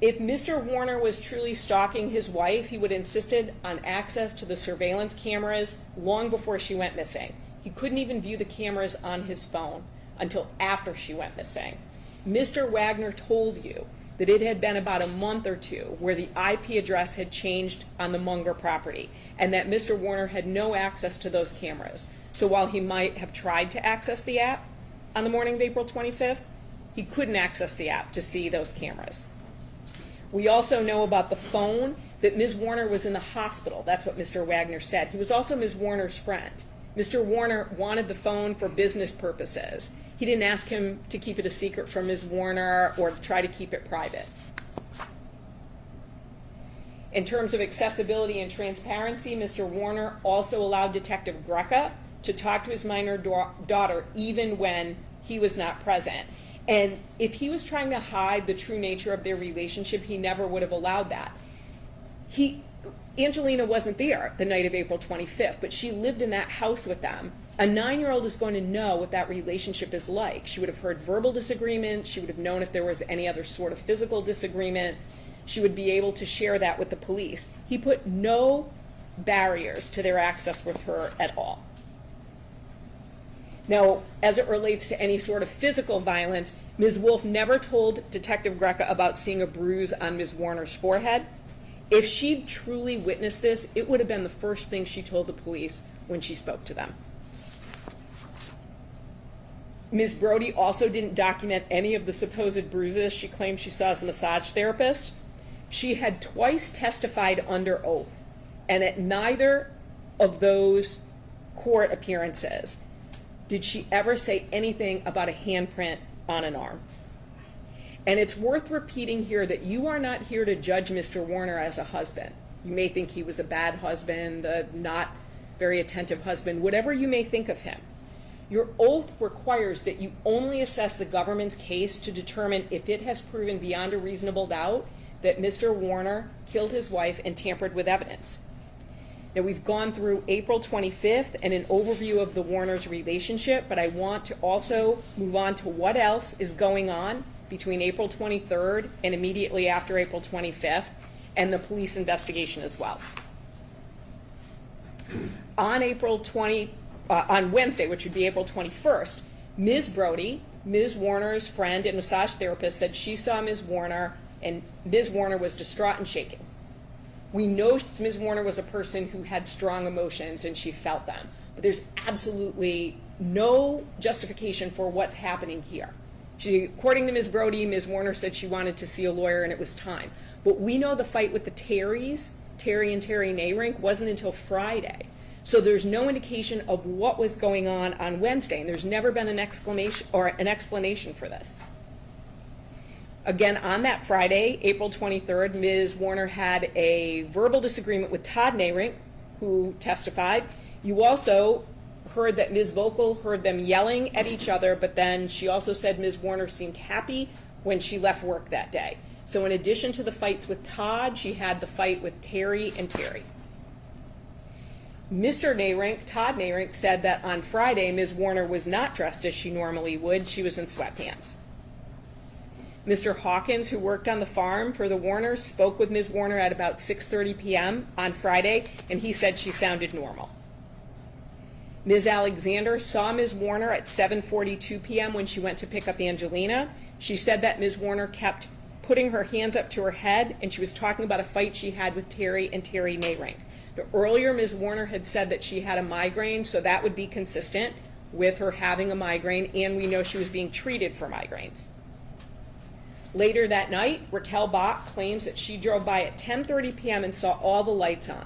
If Mr. Warner was truly stalking his wife, he would have insisted on access to the surveillance cameras long before she went missing. He couldn't even view the cameras on his phone until after she went missing. Mr. Wagner told you that it had been about a month or two where the IP address had changed on the Munger property and that Mr. Warner had no access to those cameras. So while he might have tried to access the app on the morning of April 25th, he couldn't access the app to see those cameras. We also know about the phone, that Ms. Warner was in the hospital. That's what Mr. Wagner said. He was also Ms. Warner's friend. Mr. Warner wanted the phone for business purposes. He didn't ask him to keep it a secret from Ms. Warner or to try to keep it private. In terms of accessibility and transparency, Mr. Warner also allowed Detective Greca to talk to his minor daughter even when he was not present. And if he was trying to hide the true nature of their relationship, he never would have allowed that. Angelina wasn't there the night of April 25th, but she lived in that house with them. A 9-year-old is going to know what that relationship is like. She would have heard verbal disagreements. She would have known if there was any other sort of physical disagreement. She would be able to share that with the police. He put no barriers to their access with her at all. Now, as it relates to any sort of physical violence, Ms. Wolf never told Detective Greca about seeing a bruise on Ms. Warner's forehead. If she'd truly witnessed this, it would have been the first thing she told the police when she spoke to them. Ms. Brody also didn't document any of the supposed bruises she claimed she saw as a massage therapist. She had twice testified under oath, and at neither of those court appearances did she ever say anything about a handprint on an arm. And it's worth repeating here that you are not here to judge Mr. Warner as a husband. You may think he was a bad husband, a not very attentive husband, whatever you may think of him. Your oath requires that you only assess the government's case to determine if it has proven beyond a reasonable doubt that Mr. Warner killed his wife and tampered with evidence. Now, we've gone through April 25th and an overview of the Warners' relationship, but I want to also move on to what else is going on between April 23rd and immediately after April 25th, and the police investigation as well. On Wednesday, which would be April 21st, Ms. Brody, Ms. Warner's friend and massage therapist, said she saw Ms. Warner, and Ms. Warner was distraught and shaking. We know Ms. Warner was a person who had strong emotions and she felt them, but there's absolutely no justification for what's happening here. According to Ms. Brody, Ms. Warner said she wanted to see a lawyer and it was time. But we know the fight with the Terrys, Terry and Terry Nayrink, wasn't until Friday. So there's no indication of what was going on Wednesday, and there's never been an explanation for this. Again, on that Friday, April 23rd, Ms. Warner had a verbal disagreement with Todd Nayrink, who testified. You also heard that Ms. Vogel heard them yelling at each other, but then she also said Ms. Warner seemed happy when she left work that day. So in addition to the fights with Todd, she had the fight with Terry and Terry. Mr. Nayrink, Todd Nayrink, said that on Friday, Ms. Warner was not dressed as she normally would. She was in sweatpants. Mr. Hawkins, who worked on the farm for the Warners, spoke with Ms. Warner at about 6:30 p.m. on Friday, and he said she sounded normal. Ms. Alexander saw Ms. Warner at 7:42 p.m. when she went to pick up Angelina. She said that Ms. Warner kept putting her hands up to her head, and she was talking about a fight she had with Terry and Terry Nayrink. Earlier, Ms. Warner had said that she had a migraine, so that would be consistent with her having a migraine, and we know she was being treated for migraines. Later that night, Raquel Bach claims that she drove by at 10:30 p.m. and saw all the lights on.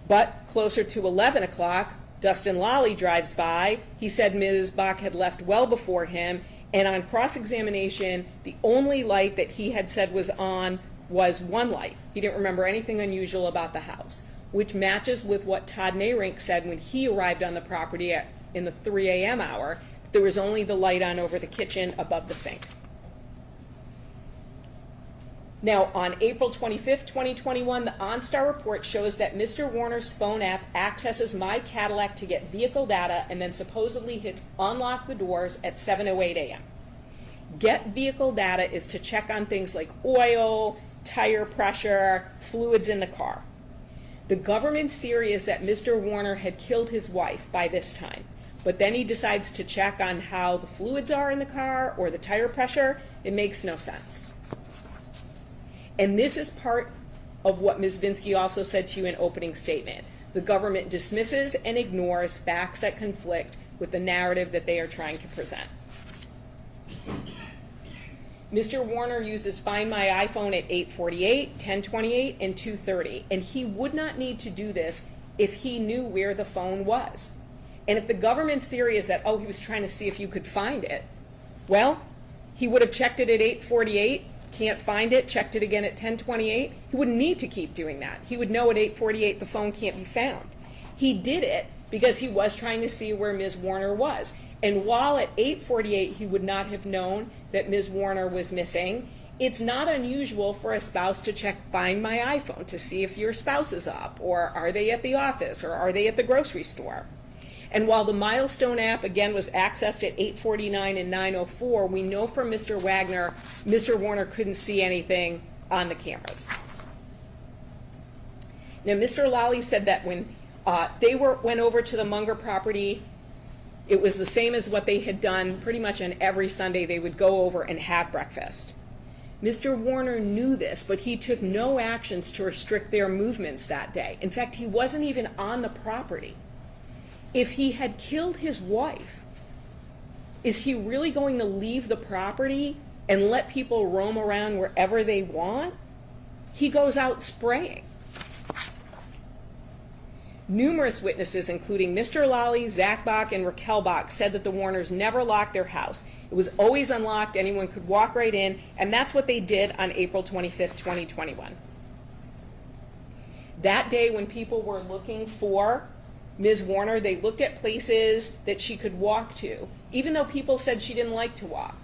But closer to 11 o'clock, Dustin Lally drives by. He said Ms. Bach had left well before him, and on cross-examination, the only light that he had said was on was one light. He didn't remember anything unusual about the house, which matches with what Todd Nayrink said when he arrived on the property in the 3 a.m. hour. There was only the light on over the kitchen above the sink. Now, on April 25th, 2021, the OnStar report shows that Mr. Warner's phone app accesses My Cadillac to get vehicle data and then supposedly hits unlock the doors at 7:08 a.m. Get vehicle data is to check on things like oil, tire pressure, fluids in the car. The government's theory is that Mr. Warner had killed his wife by this time, but then he decides to check on how the fluids are in the car or the tire pressure. It makes no sense. And this is part of what Ms. Vinsky also said to you in opening statement. The government dismisses and ignores facts that conflict with the narrative that they are trying to present. Mr. Warner uses Find My iPhone at 8:48, 10:28, and 2:30, and he would not need to do this if he knew where the phone was. And if the government's theory is that, oh, he was trying to see if you could find it, well, he would have checked it at 8:48, can't find it, checked it again at 10:28. He wouldn't need to keep doing that. He would know at 8:48 the phone can't be found. He did it because he was trying to see where Ms. Warner was. And while at 8:48 he would not have known that Ms. Warner was missing, it's not unusual for a spouse to check Find My iPhone to see if your spouse is up, or are they at the office, or are they at the grocery store. And while the Milestone app, again, was accessed at 8:49 and 9:04, we know from Mr. Wagner, Mr. Warner couldn't see anything on the cameras. Now, Mr. Lally said that when they went over to the Munger property, it was the same as what they had done pretty much on every Sunday. They would go over and have breakfast. Mr. Warner knew this, but he took no actions to restrict their movements that day. In fact, he wasn't even on the property. If he had killed his wife, is he really going to leave the property and let people roam around wherever they want? He goes out spraying. Numerous witnesses, including Mr. Lally, Zach Bach, and Raquel Bach, said that the Warners never locked their house. It was always unlocked, anyone could walk right in, and that's what they did on April 25th, 2021. That day when people were looking for Ms. Warner, they looked at places that she could walk to, even though people said she didn't like to walk.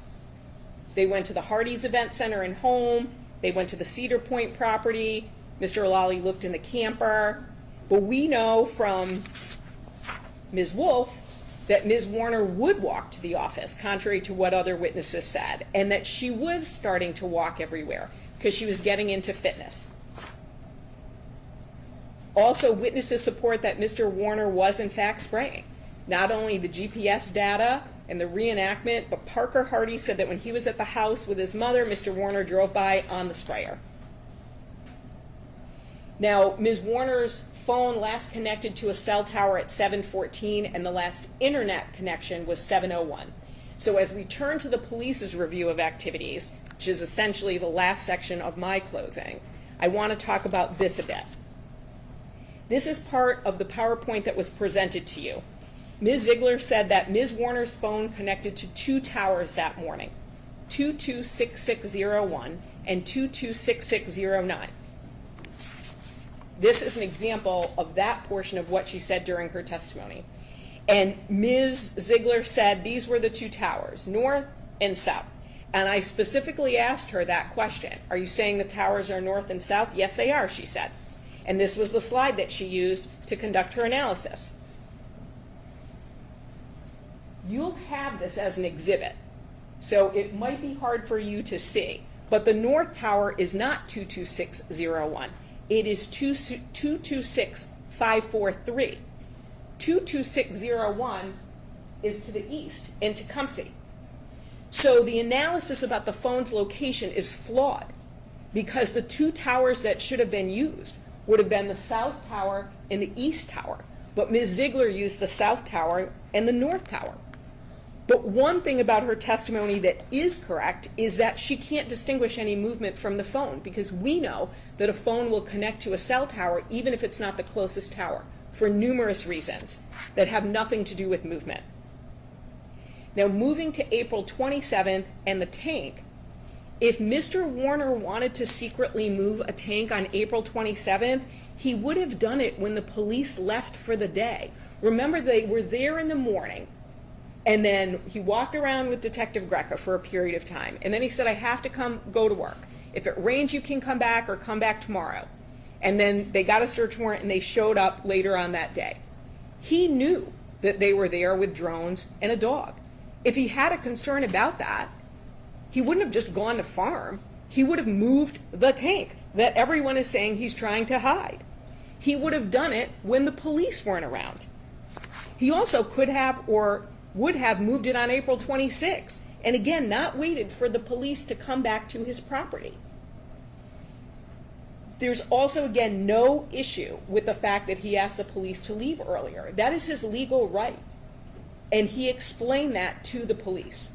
They went to the Hardee's Event Center and home, they went to the Cedar Point property, Mr. Lally looked in the camper, but we know from Ms. Wolf that Ms. Warner would walk to the office, contrary to what other witnesses said, and that she was starting to walk everywhere because she was getting into fitness. Also, witnesses support that Mr. Warner was in fact spraying. Not only the GPS data and the reenactment, but Parker Hardy said that when he was at the house with his mother, Mr. Warner drove by on the sprayer. Now, Ms. Warner's phone last connected to a cell tower at 7:14, and the last internet connection was 7:01. So as we turn to the police's review of activities, which is essentially the last section of my closing, I want to talk about this a bit. This is part of the PowerPoint that was presented to you. Ms. Ziegler said that Ms. Warner's phone connected to two towers that morning, 226601 and 226609. This is an example of that portion of what she said during her testimony. And Ms. Ziegler said these were the two towers, north and south. And I specifically asked her that question. Are you saying the towers are north and south? Yes, they are, she said. And this was the slide that she used to conduct her analysis. You'll have this as an exhibit, so it might be hard for you to see. But the north tower is not 22601. It is 226543. 22601 is to the east in Tecumseh. So the analysis about the phone's location is flawed because the two towers that should have been used would have been the south tower and the east tower. But Ms. Ziegler used the south tower and the north tower. But one thing about her testimony that is correct is that she can't distinguish any movement from the phone, because we know that a phone will connect to a cell tower even if it's not the closest tower, for numerous reasons that have nothing to do with movement. Now, moving to April 27th and the tank, If Mr. Warner wanted to secretly move a tank on April 27th, he would have done it when the police left for the day. Remember, they were there in the morning, and then he walked around with Detective Greca for a period of time, and then he said, I have to go to work. If it rains, you can come back, or come back tomorrow. And then they got a search warrant, and they showed up later on that day. He knew that they were there with drones and a dog. If he had a concern about that, he wouldn't have just gone to farm. He would have moved the tank that everyone is saying he's trying to hide. He would have done it when the police weren't around. He also could have or would have moved it on April 26th, and again, not waited for the police to come back to his property. There's also, again, no issue with the fact that he asked the police to leave earlier. That is his legal right, and he explained that to the police.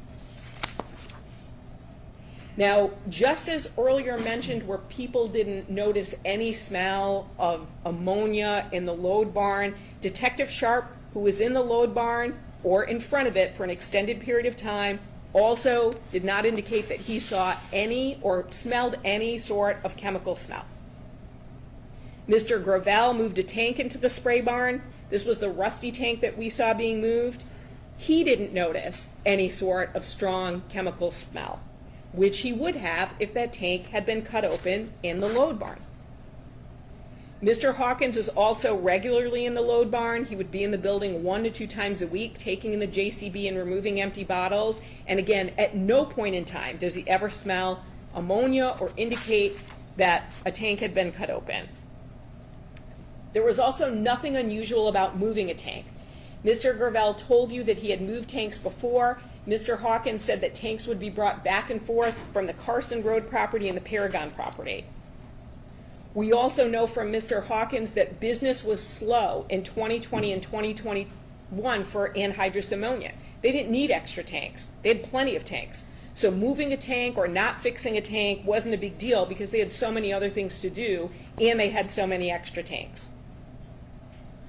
Now, just as earlier mentioned, where people didn't notice any smell of ammonia in the load barn, Detective Sharp, who was in the load barn or in front of it for an extended period of time, also did not indicate that he saw any or smelled any sort of chemical smell. Mr. Gravel moved a tank into the spray barn. This was the rusty tank that we saw being moved. He didn't notice any sort of strong chemical smell, which he would have if that tank had been cut open in the load barn. Mr. Hawkins is also regularly in the load barn. He would be in the building 1 to 2 times a week, taking in the JCB and removing empty bottles. And again, at no point in time does he ever smell ammonia or indicate that a tank had been cut open. There was also nothing unusual about moving a tank. Mr. Gravel told you that he had moved tanks before. Mr. Hawkins said that tanks would be brought back and forth from the Carson Road property and the Paragon property. We also know from Mr. Hawkins that business was slow in 2020 and 2021 for anhydrous ammonia. They didn't need extra tanks. They had plenty of tanks. So moving a tank or not fixing a tank wasn't a big deal because they had so many other things to do and they had so many extra tanks.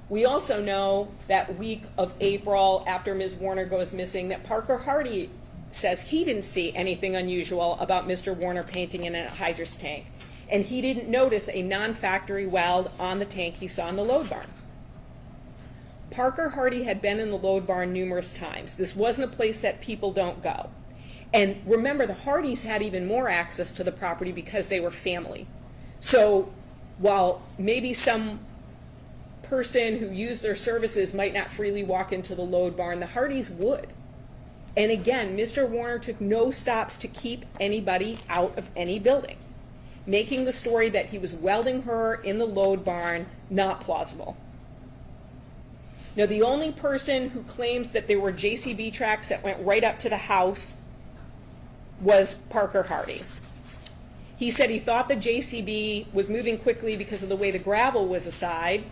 We also know that week of April, after Ms. Warner goes missing, that Parker Hardy says he didn't see anything unusual about Mr. Warner painting in a hydrous tank, and he didn't notice a non-factory weld on the tank he saw in the load barn. Parker Hardy had been in the load barn numerous times. This wasn't a place that people don't go. And remember, the Hardys had even more access to the property because they were family. So while maybe some person who used their services might not freely walk into the load barn, the Hardys would. And again, Mr. Warner took no stops to keep anybody out of any building, making the story that he was welding her in the load barn not plausible. Now, the only person who claims that there were JCB tracks that went right up to the house was Parker Hardy. He said he thought the JCB was moving quickly because of the way the gravel was aside,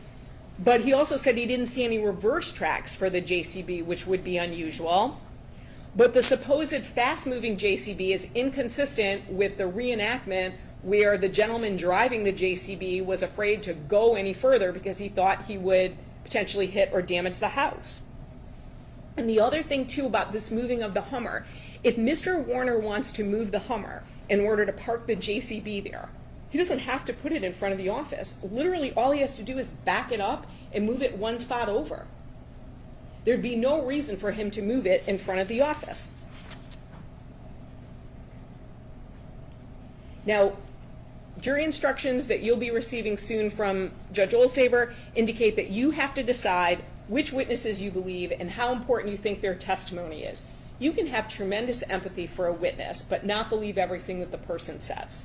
but he also said he didn't see any reverse tracks for the JCB, which would be unusual. But the supposed fast-moving JCB is inconsistent with the reenactment where the gentleman driving the JCB was afraid to go any further because he thought he would potentially hit or damage the house. And the other thing, too, about this moving of the Hummer, if Mr. Warner wants to move the Hummer in order to park the JCB there, he doesn't have to put it in front of the office. Literally, all he has to do is back it up and move it one spot over. There'd be no reason for him to move it in front of the office. Now, jury instructions that you'll be receiving soon from Judge Olsaber indicate that you have to decide which witnesses you believe and how important you think their testimony is. You can have tremendous empathy for a witness, but not believe everything that the person says.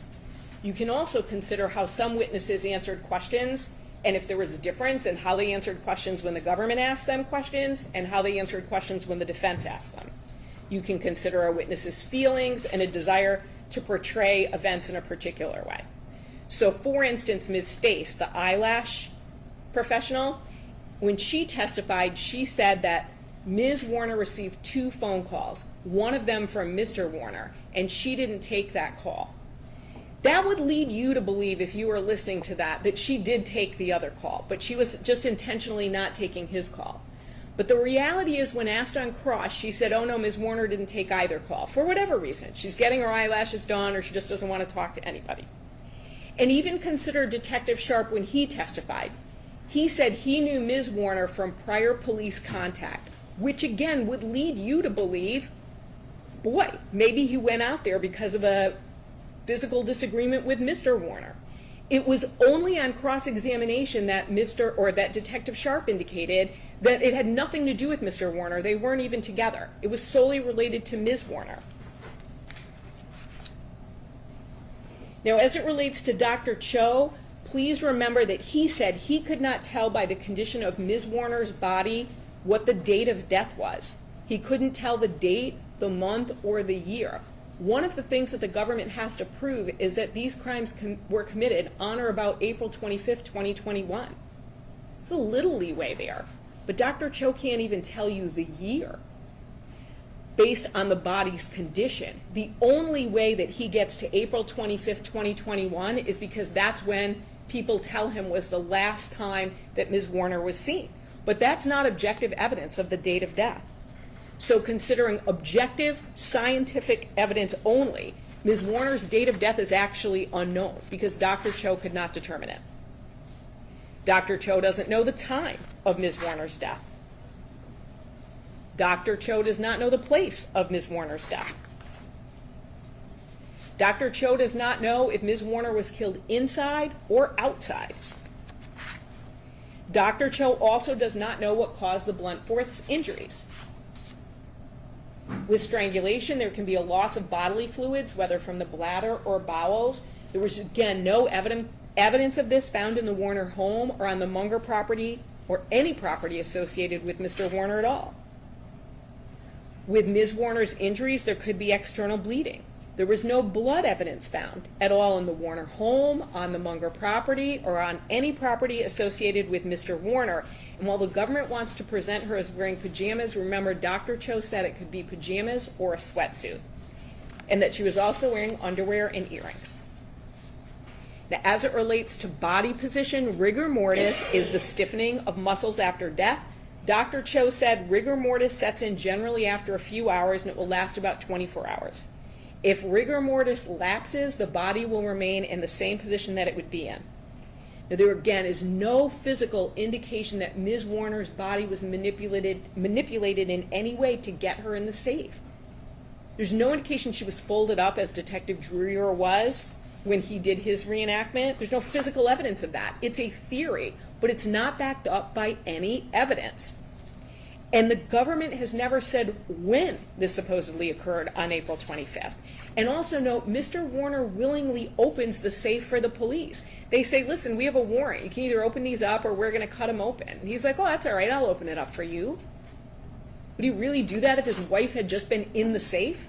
You can also consider how some witnesses answered questions and if there was a difference in how they answered questions when the government asked them questions and how they answered questions when the defense asked them. You can consider a witness's feelings and a desire to portray events in a particular way. So for instance, Ms. Stace, the eyelash professional, when she testified, she said that Ms. Warner received 2 phone calls, one of them from Mr. Warner, and she didn't take that call. That would lead you to believe, if you were listening to that she did take the other call, but she was just intentionally not taking his call. But the reality is, when asked on cross, she said, oh no, Ms. Warner didn't take either call, for whatever reason. She's getting her eyelashes done, or she just doesn't want to talk to anybody. And even consider Detective Sharp when he testified. He said he knew Ms. Warner from prior police contact, which again would lead you to believe, boy, maybe he went out there because of a physical disagreement with Mr. Warner. It was only on cross-examination that that Detective Sharp indicated that it had nothing to do with Mr. Warner. They weren't even together. It was solely related to Ms. Warner. Now, as it relates to Dr. Cho, please remember that he said he could not tell by the condition of Ms. Warner's body what the date of death was. He couldn't tell the date, the month, or the year. One of the things that the government has to prove is that these crimes were committed on or about April 25th, 2021. There's a little leeway there, but Dr. Cho can't even tell you the year based on the body's condition. The only way that he gets to April 25th, 2021 is because that's when people tell him was the last time that Ms. Warner was seen. But that's not objective evidence of the date of death. So considering objective scientific evidence only, Ms. Warner's date of death is actually unknown because Dr. Cho could not determine it. Dr. Cho doesn't know the time of Ms. Warner's death. Dr. Cho does not know the place of Ms. Warner's death. Dr. Cho does not know if Ms. Warner was killed inside or outside. Dr. Cho also does not know what caused the blunt force injuries. With strangulation, there can be a loss of bodily fluids, whether from the bladder or bowels. There was, again, no evidence of this found in the Warner home or on the Munger property or any property associated with Mr. Warner at all. With Ms. Warner's injuries, there could be external bleeding. There was no blood evidence found at all in the Warner home, on the Munger property, or on any property associated with Mr. Warner. And while the government wants to present her as wearing pajamas, remember Dr. Cho said it could be pajamas or a sweatsuit, and that she was also wearing underwear and earrings. Now, as it relates to body position, rigor mortis is the stiffening of muscles after death. Dr. Cho said rigor mortis sets in generally after a few hours, and it will last about 24 hours. If rigor mortis lapses, the body will remain in the same position that it would be in. Now, there again is no physical indication that Ms. Warner's body was manipulated in any way to get her in the safe. There's no indication she was folded up as Detective Drewer was when he did his reenactment. There's no physical evidence of that. It's a theory, but it's not backed up by any evidence. And the government has never said when this supposedly occurred on April 25th. And also note, Mr. Warner willingly opens the safe for the police. They say, listen, we have a warrant. You can either open these up or we're going to cut them open. And he's like, oh, that's all right. I'll open it up for you. Would he really do that if his wife had just been in the safe?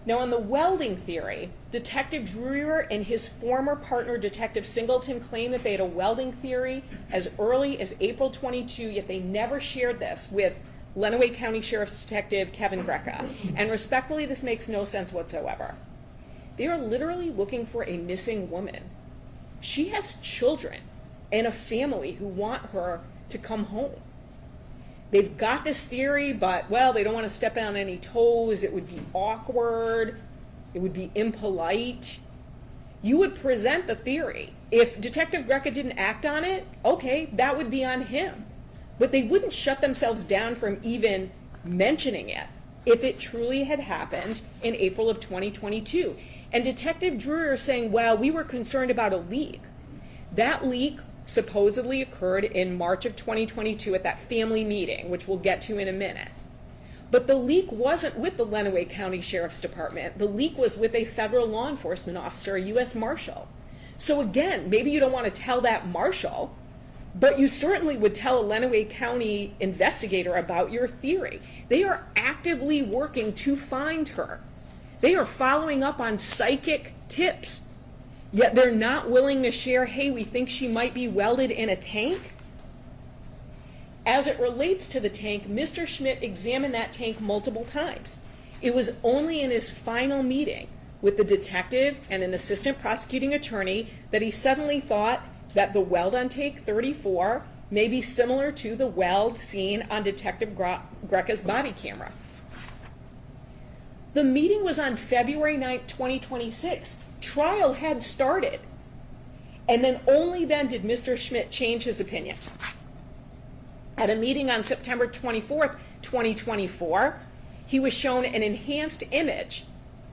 Now, on the welding theory, Detective Drewer and his former partner, Detective Singleton, claim that they had a welding theory as early as April 22, yet they never shared this with Lenawee County Sheriff's Detective Kevin Greca. And respectfully, this makes no sense whatsoever. They are literally looking for a missing woman. She has children and a family who want her to come home. They've got this theory, but, well, they don't want to step on any toes. It would be awkward. It would be impolite. You would present the theory. If Detective Greca didn't act on it, okay, that would be on him. But they wouldn't shut themselves down from even mentioning it if it truly had happened in April of 2022. And Detective Drewer is saying, well, we were concerned about a leak. That leak supposedly occurred in March of 2022 at that family meeting, which we'll get to in a minute. But the leak wasn't with the Lenawee County Sheriff's Department. The leak was with a federal law enforcement officer, a U.S. Marshal. So again, maybe you don't want to tell that Marshal, but you certainly would tell a Lenawee County investigator about your theory. They are actively working to find her. They are following up on psychic tips. Yet they're not willing to share, hey, we think she might be welded in a tank. As it relates to the tank, Mr. Schmidt examined that tank multiple times. It was only in his final meeting with the detective and an assistant prosecuting attorney that he suddenly thought that the weld on tank 34 may be similar to the weld seen on Detective Greca's body camera. The meeting was on February 9th, 2026. Trial had started. And then only then did Mr. Schmidt change his opinion. At a meeting on September 24th, 2024, he was shown an enhanced image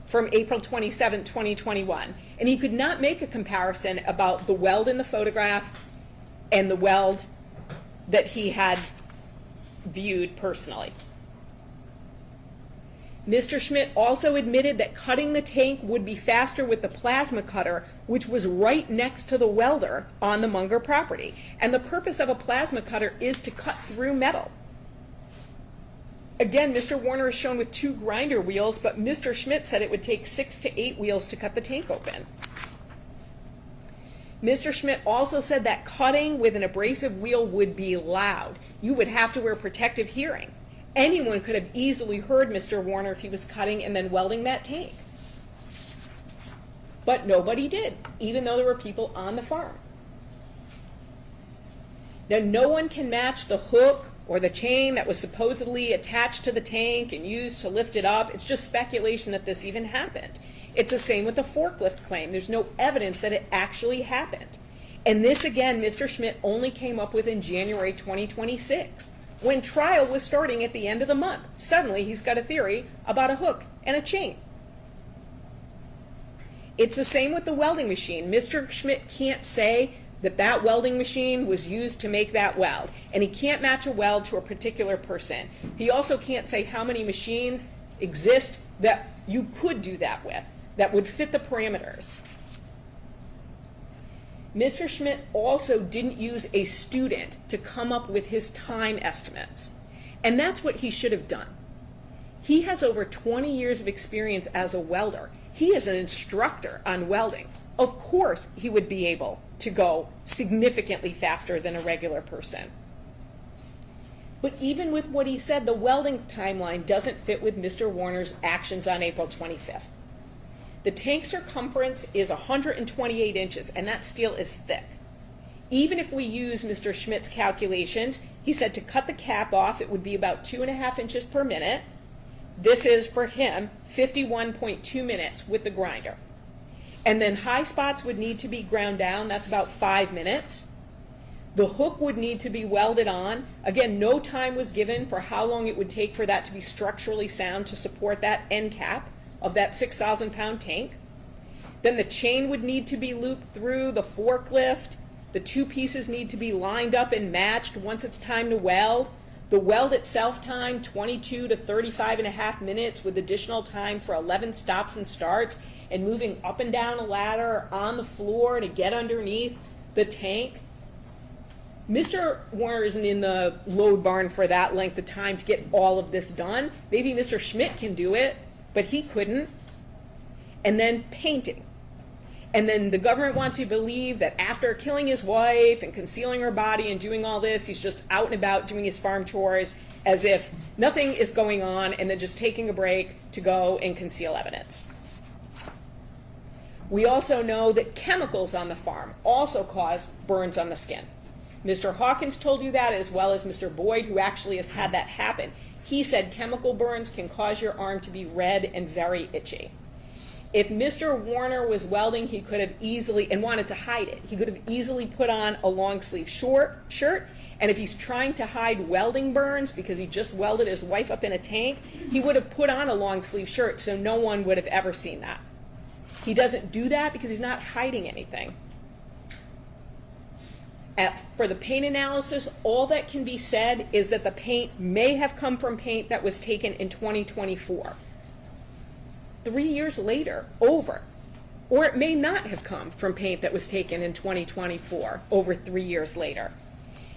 from April 27, 2021, and he could not make a comparison about the weld in the photograph and the weld that he had viewed personally. Mr. Schmidt also admitted that cutting the tank would be faster with the plasma cutter, which was right next to the welder on the Munger property. And the purpose of a plasma cutter is to cut through metal. Again, Mr. Warner is shown with 2 grinder wheels, but Mr. Schmidt said it would take 6 to 8 wheels to cut the tank open. Mr. Schmidt also said that cutting with an abrasive wheel would be loud. You would have to wear protective hearing. Anyone could have easily heard Mr. Warner if he was cutting and then welding that tank. But nobody did, even though there were people on the farm. Now, no one can match the hook or the chain that was supposedly attached to the tank and used to lift it up. It's just speculation that this even happened. It's the same with the forklift claim. There's no evidence that it actually happened. And this, again, Mr. Schmidt only came up with in January 2026. When trial was starting at the end of the month. Suddenly he's got a theory about a hook and a chain. It's the same with the welding machine. Mr. Schmidt can't say that that welding machine was used to make that weld, and he can't match a weld to a particular person. He also can't say how many machines exist that you could do that with, that would fit the parameters. Mr. Schmidt also didn't use a student to come up with his time estimates. And that's what he should have done. He has over 20 years of experience as a welder. He is an instructor on welding. Of course, he would be able to go significantly faster than a regular person. But even with what he said, the welding timeline doesn't fit with Mr. Warner's actions on April 25th. The tank circumference is 128 inches, and that steel is thick. Even if we use Mr. Schmidt's calculations, he said to cut the cap off, it would be about 2.5 inches per minute. This is, for him, 51.2 minutes with the grinder. And then high spots would need to be ground down. That's about 5 minutes. The hook would need to be welded on. Again, no time was given for how long it would take for that to be structurally sound to support that end cap of that 6,000-pound tank. Then the chain would need to be looped through the forklift. The 2 pieces need to be lined up and matched once it's time to weld. The weld itself time, 22 to 35.5 minutes with additional time for 11 stops and starts and moving up and down a ladder on the floor to get underneath the tank. Mr. Warner isn't in the load barn for that length of time to get all of this done. Maybe Mr. Schmidt can do it, but he couldn't. And then painting. And then the government wants you to believe that after killing his wife and concealing her body and doing all this, he's just out and about doing his farm chores as if nothing is going on and then just taking a break to go and conceal evidence. We also know that chemicals on the farm also cause burns on the skin. Mr. Hawkins told you that, as well as Mr. Boyd, who actually has had that happen. He said chemical burns can cause your arm to be red and very itchy. If Mr. Warner was welding, he could have easily, and wanted to hide it, he could have easily put on a long sleeve shirt, and if he's trying to hide welding burns because he just welded his wife up in a tank, he would have put on a long sleeve shirt so no one would have ever seen that. He doesn't do that because he's not hiding anything. For the paint analysis, all that can be said is that the paint may have come from paint that was taken in 2024. 3 years later, over. Or it may not have come from paint that was taken in 2024, over 3 years later.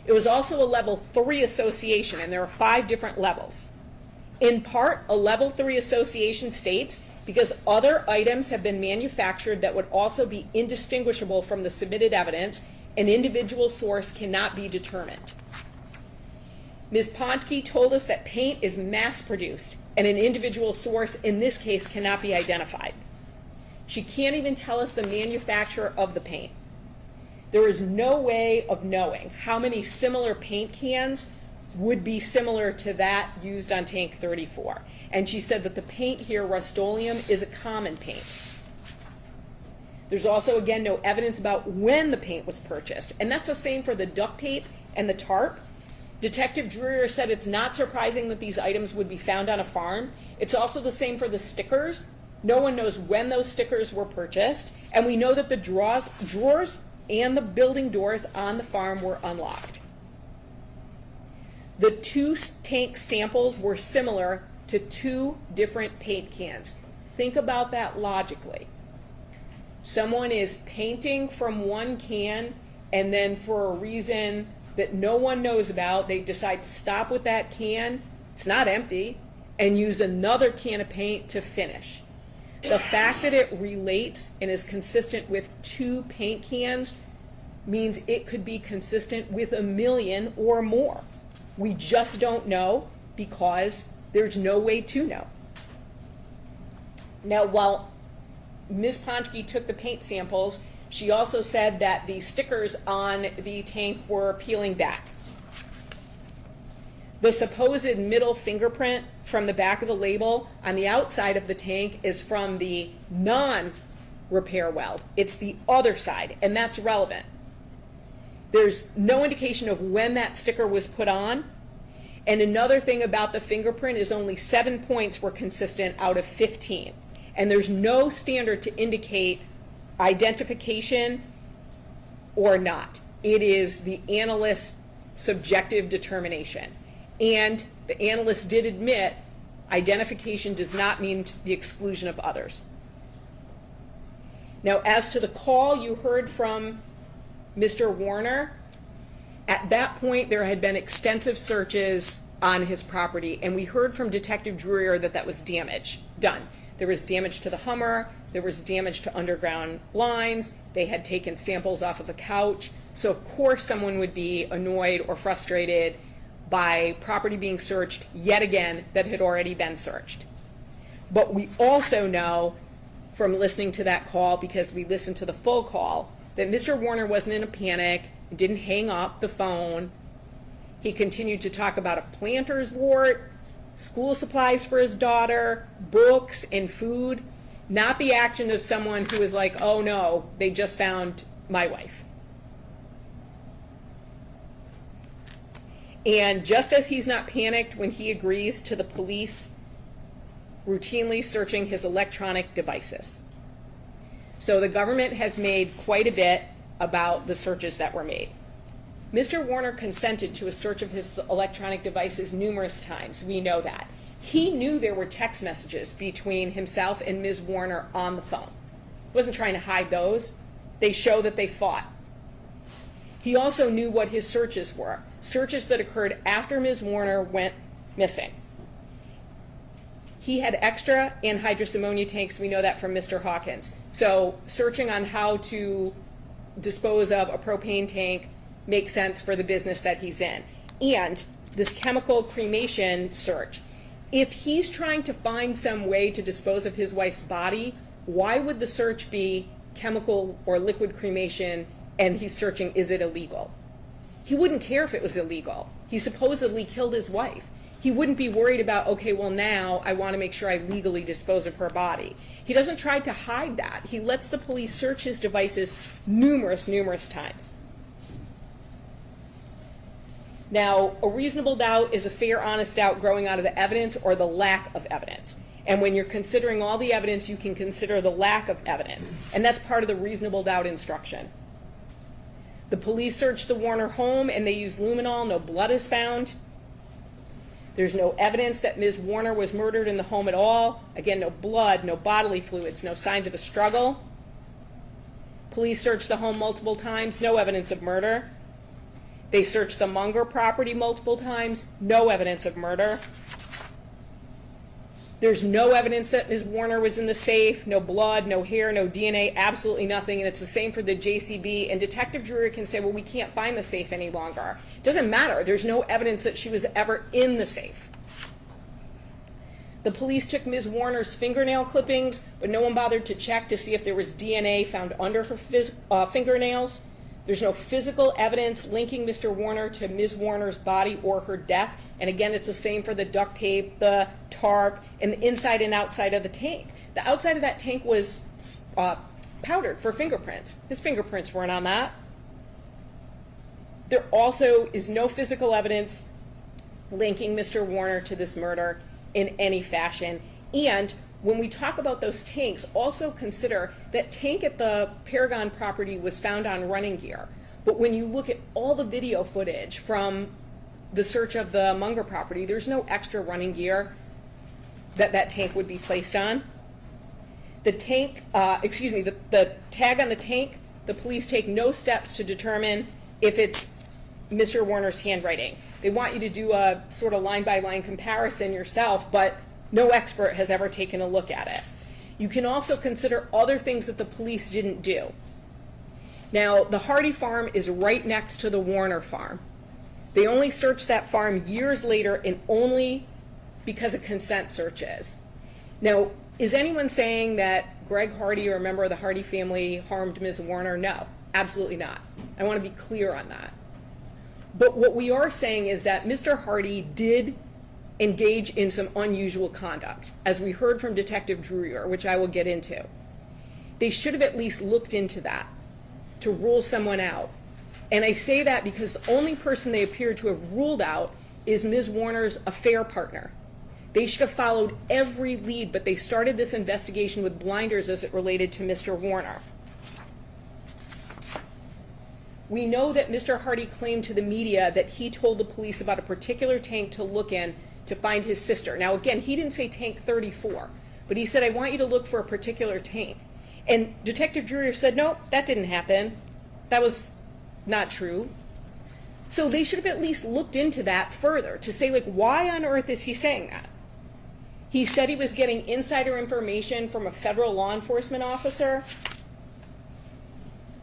It was also a level 3 association, and there are 5 different levels. In part, a level 3 association states because other items have been manufactured that would also be indistinguishable from the submitted evidence, an individual source cannot be determined. Ms. Pontke told us that paint is mass-produced, and an individual source in this case cannot be identified. She can't even tell us the manufacturer of the paint. There is no way of knowing how many similar paint cans would be similar to that used on tank 34. And she said that the paint here, Rust-Oleum, is a common paint. There's also, again, no evidence about when the paint was purchased. And that's the same for the duct tape and the tarp. Detective Dreyer said it's not surprising that these items would be found on a farm. It's also the same for the stickers. No one knows when those stickers were purchased. And we know that the drawers and the building doors on the farm were unlocked. The two tank samples were similar to two different paint cans. Think about that logically. Someone is painting from one can, and then for a reason that no one knows about, they decide to stop with that can, it's not empty, and use another can of paint to finish. The fact that it relates and is consistent with two paint cans means it could be consistent with 1 million or more. We just don't know because there's no way to know. Now, while Ms. Ponchke took the paint samples, she also said that the stickers on the tank were peeling back. The supposed middle fingerprint from the back of the label on the outside of the tank is from the non-repair weld. It's the other side, and that's relevant. There's no indication of when that sticker was put on. And another thing about the fingerprint is only 7 points were consistent out of 15. And there's no standard to indicate identification or not. It is the analyst's subjective determination. And the analyst did admit identification does not mean the exclusion of others. Now, as to the call you heard from Mr. Warner, at that point there had been extensive searches on his property, and we heard from Detective Dreyer that that was damage done. There was damage to the Hummer, there was damage to underground lines, they had taken samples off of the couch, so of course someone would be annoyed or frustrated by property being searched yet again that had already been searched. But we also know from listening to that call, because we listened to the full call, that Mr. Warner wasn't in a panic, didn't hang up the phone. He continued to talk about a planter's wart, school supplies for his daughter, books, and food, not the action of someone who is like, oh no, they just found my wife. And just as he's not panicked when he agrees to the police routinely searching his electronic devices. So the government has made quite a bit about the searches that were made. Mr. Warner consented to a search of his electronic devices numerous times. We know that. He knew there were text messages between himself and Ms. Warner on the phone. He wasn't trying to hide those. They show that they fought. He also knew what his searches were, searches that occurred after Ms. Warner went missing. He had extra anhydrous ammonia tanks. We know that from Mr. Hawkins. So searching on how to dispose of a propane tank makes sense for the business that he's in. And this chemical cremation search, if he's trying to find some way to dispose of his wife's body, why would the search be chemical or liquid cremation and he's searching, is it illegal? He wouldn't care if it was illegal. He supposedly killed his wife. He wouldn't be worried about, okay, well now I want to make sure I legally dispose of her body. He doesn't try to hide that. He lets the police search his devices numerous times. Now, a reasonable doubt is a fair, honest doubt growing out of the evidence or the lack of evidence. And when you're considering all the evidence, you can consider the lack of evidence. And that's part of the reasonable doubt instruction. The police searched the Warner home and they used luminol. No blood is found. There's no evidence that Ms. Warner was murdered in the home at all. Again, no blood, no bodily fluids, no signs of a struggle. Police searched the home multiple times. No evidence of murder. They searched the Munger property multiple times. No evidence of murder. There's no evidence that Ms. Warner was in the safe. No blood, no hair, no DNA, absolutely nothing. And it's the same for the JCB. And Detective Dreyer can say, well, we can't find the safe any longer. It doesn't matter. There's no evidence that she was ever in the safe. The police took Ms. Warner's fingernail clippings, but no one bothered to check to see if there was DNA found under her fingernails. There's no physical evidence linking Mr. Warner to Ms. Warner's body or her death. And again, it's the same for the duct tape, the tarp, and the inside and outside of the tank. The outside of that tank was powdered for fingerprints. His fingerprints weren't on that. There also is no physical evidence linking Mr. Warner to this murder in any fashion. And when we talk about those tanks, also consider that tank at the Paragon property was found on running gear. But when you look at all the video footage from the search of the Munger property, there's no extra running gear that tank would be placed on. The tank, the tag on the tank, the police take no steps to determine if it's Mr. Warner's handwriting. They want you to do a sort of line-by-line comparison yourself, but no expert has ever taken a look at it. You can also consider other things that the police didn't do. Now, the Hardy farm is right next to the Warner farm. They only searched that farm years later and only because of consent searches. Now, is anyone saying that Greg Hardy or a member of the Hardy family harmed Ms. Warner? No, absolutely not. I want to be clear on that. But what we are saying is that Mr. Hardy did engage in some unusual conduct, as we heard from Detective Druyer, which I will get into. They should have at least looked into that to rule someone out. And I say that because the only person they appear to have ruled out is Ms. Warner's affair partner. They should have followed every lead, but they started this investigation with blinders as it related to Mr. Warner. We know that Mr. Hardy claimed to the media that he told the police about a particular tank to look in to find his sister. Now, again, he didn't say tank 34, but he said, I want you to look for a particular tank. And Detective Druyer said, no, that didn't happen. That was not true. So they should have at least looked into that further to say, like, why on earth is he saying that? He said he was getting insider information from a federal law enforcement officer.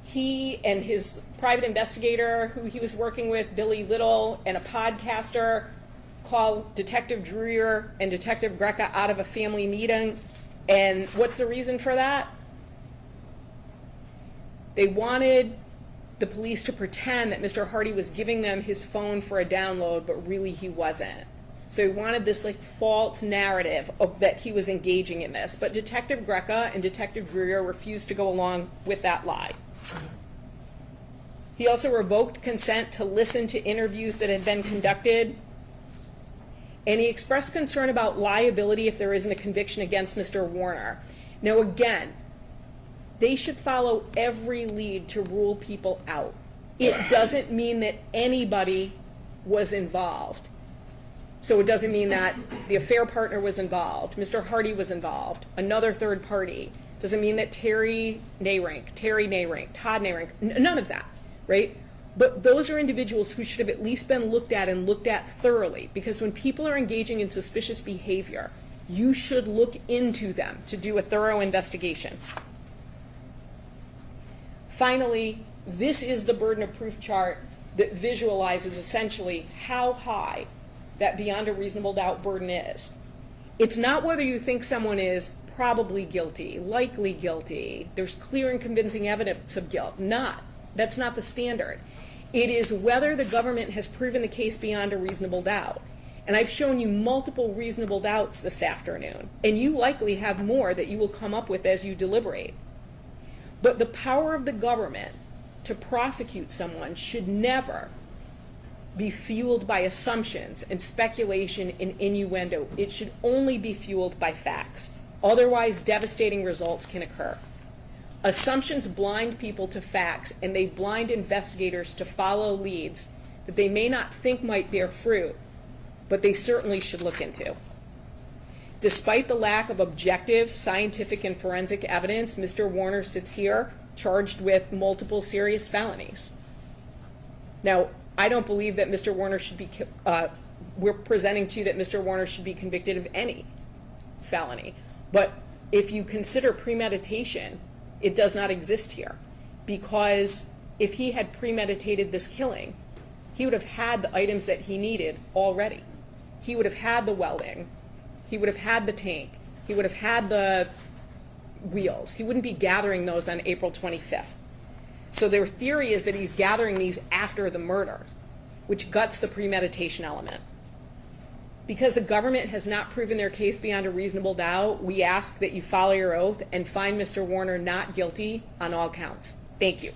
He and his private investigator, who he was working with, Billy Little, and a podcaster, called Detective Druyer and Detective Greca out of a family meeting. And what's the reason for that? They wanted the police to pretend that Mr. Hardy was giving them his phone for a download, but really he wasn't. So he wanted this like false narrative of that he was engaging in this. But Detective Greca and Detective Druyer refused to go along with that lie. He also revoked consent to listen to interviews that had been conducted. And he expressed concern about liability if there isn't a conviction against Mr. Warner. Now again, they should follow every lead to rule people out. It doesn't mean that anybody was involved. So it doesn't mean that the affair partner was involved, Mr. Hardy was involved, another third party. Doesn't mean that Terry Nayrink, Todd Nayrink, none of that, right? But those are individuals who should have at least been looked at and looked at thoroughly, because when people are engaging in suspicious behavior, you should look into them to do a thorough investigation. Finally, this is the burden of proof chart that visualizes essentially how high that beyond a reasonable doubt burden is. It's not whether you think someone is probably guilty, likely guilty, there's clear and convincing evidence of guilt. That's not the standard. It is whether the government has proven the case beyond a reasonable doubt. And I've shown you multiple reasonable doubts this afternoon, and you likely have more that you will come up with as you deliberate. But the power of the government to prosecute someone should never be fueled by assumptions and speculation and innuendo. It should only be fueled by facts. Otherwise, devastating results can occur. Assumptions blind people to facts, and they blind investigators to follow leads that they may not think might bear fruit, but they certainly should look into. Despite the lack of objective, scientific, and forensic evidence, Mr. Warner sits here charged with multiple serious felonies. Now, I don't believe that Mr. Warner should be, we're presenting to you that Mr. Warner should be convicted of any felony. But if you consider premeditation, it does not exist here. Because if he had premeditated this killing, he would have had the items that he needed already. He would have had the welding. He would have had the tank. He would have had the wheels. He wouldn't be gathering those on April 25th. So their theory is that he's gathering these after the murder, which guts the premeditation element. Because the government has not proven their case beyond a reasonable doubt, we ask that you follow your oath and find Mr. Warner not guilty on all counts. Thank you.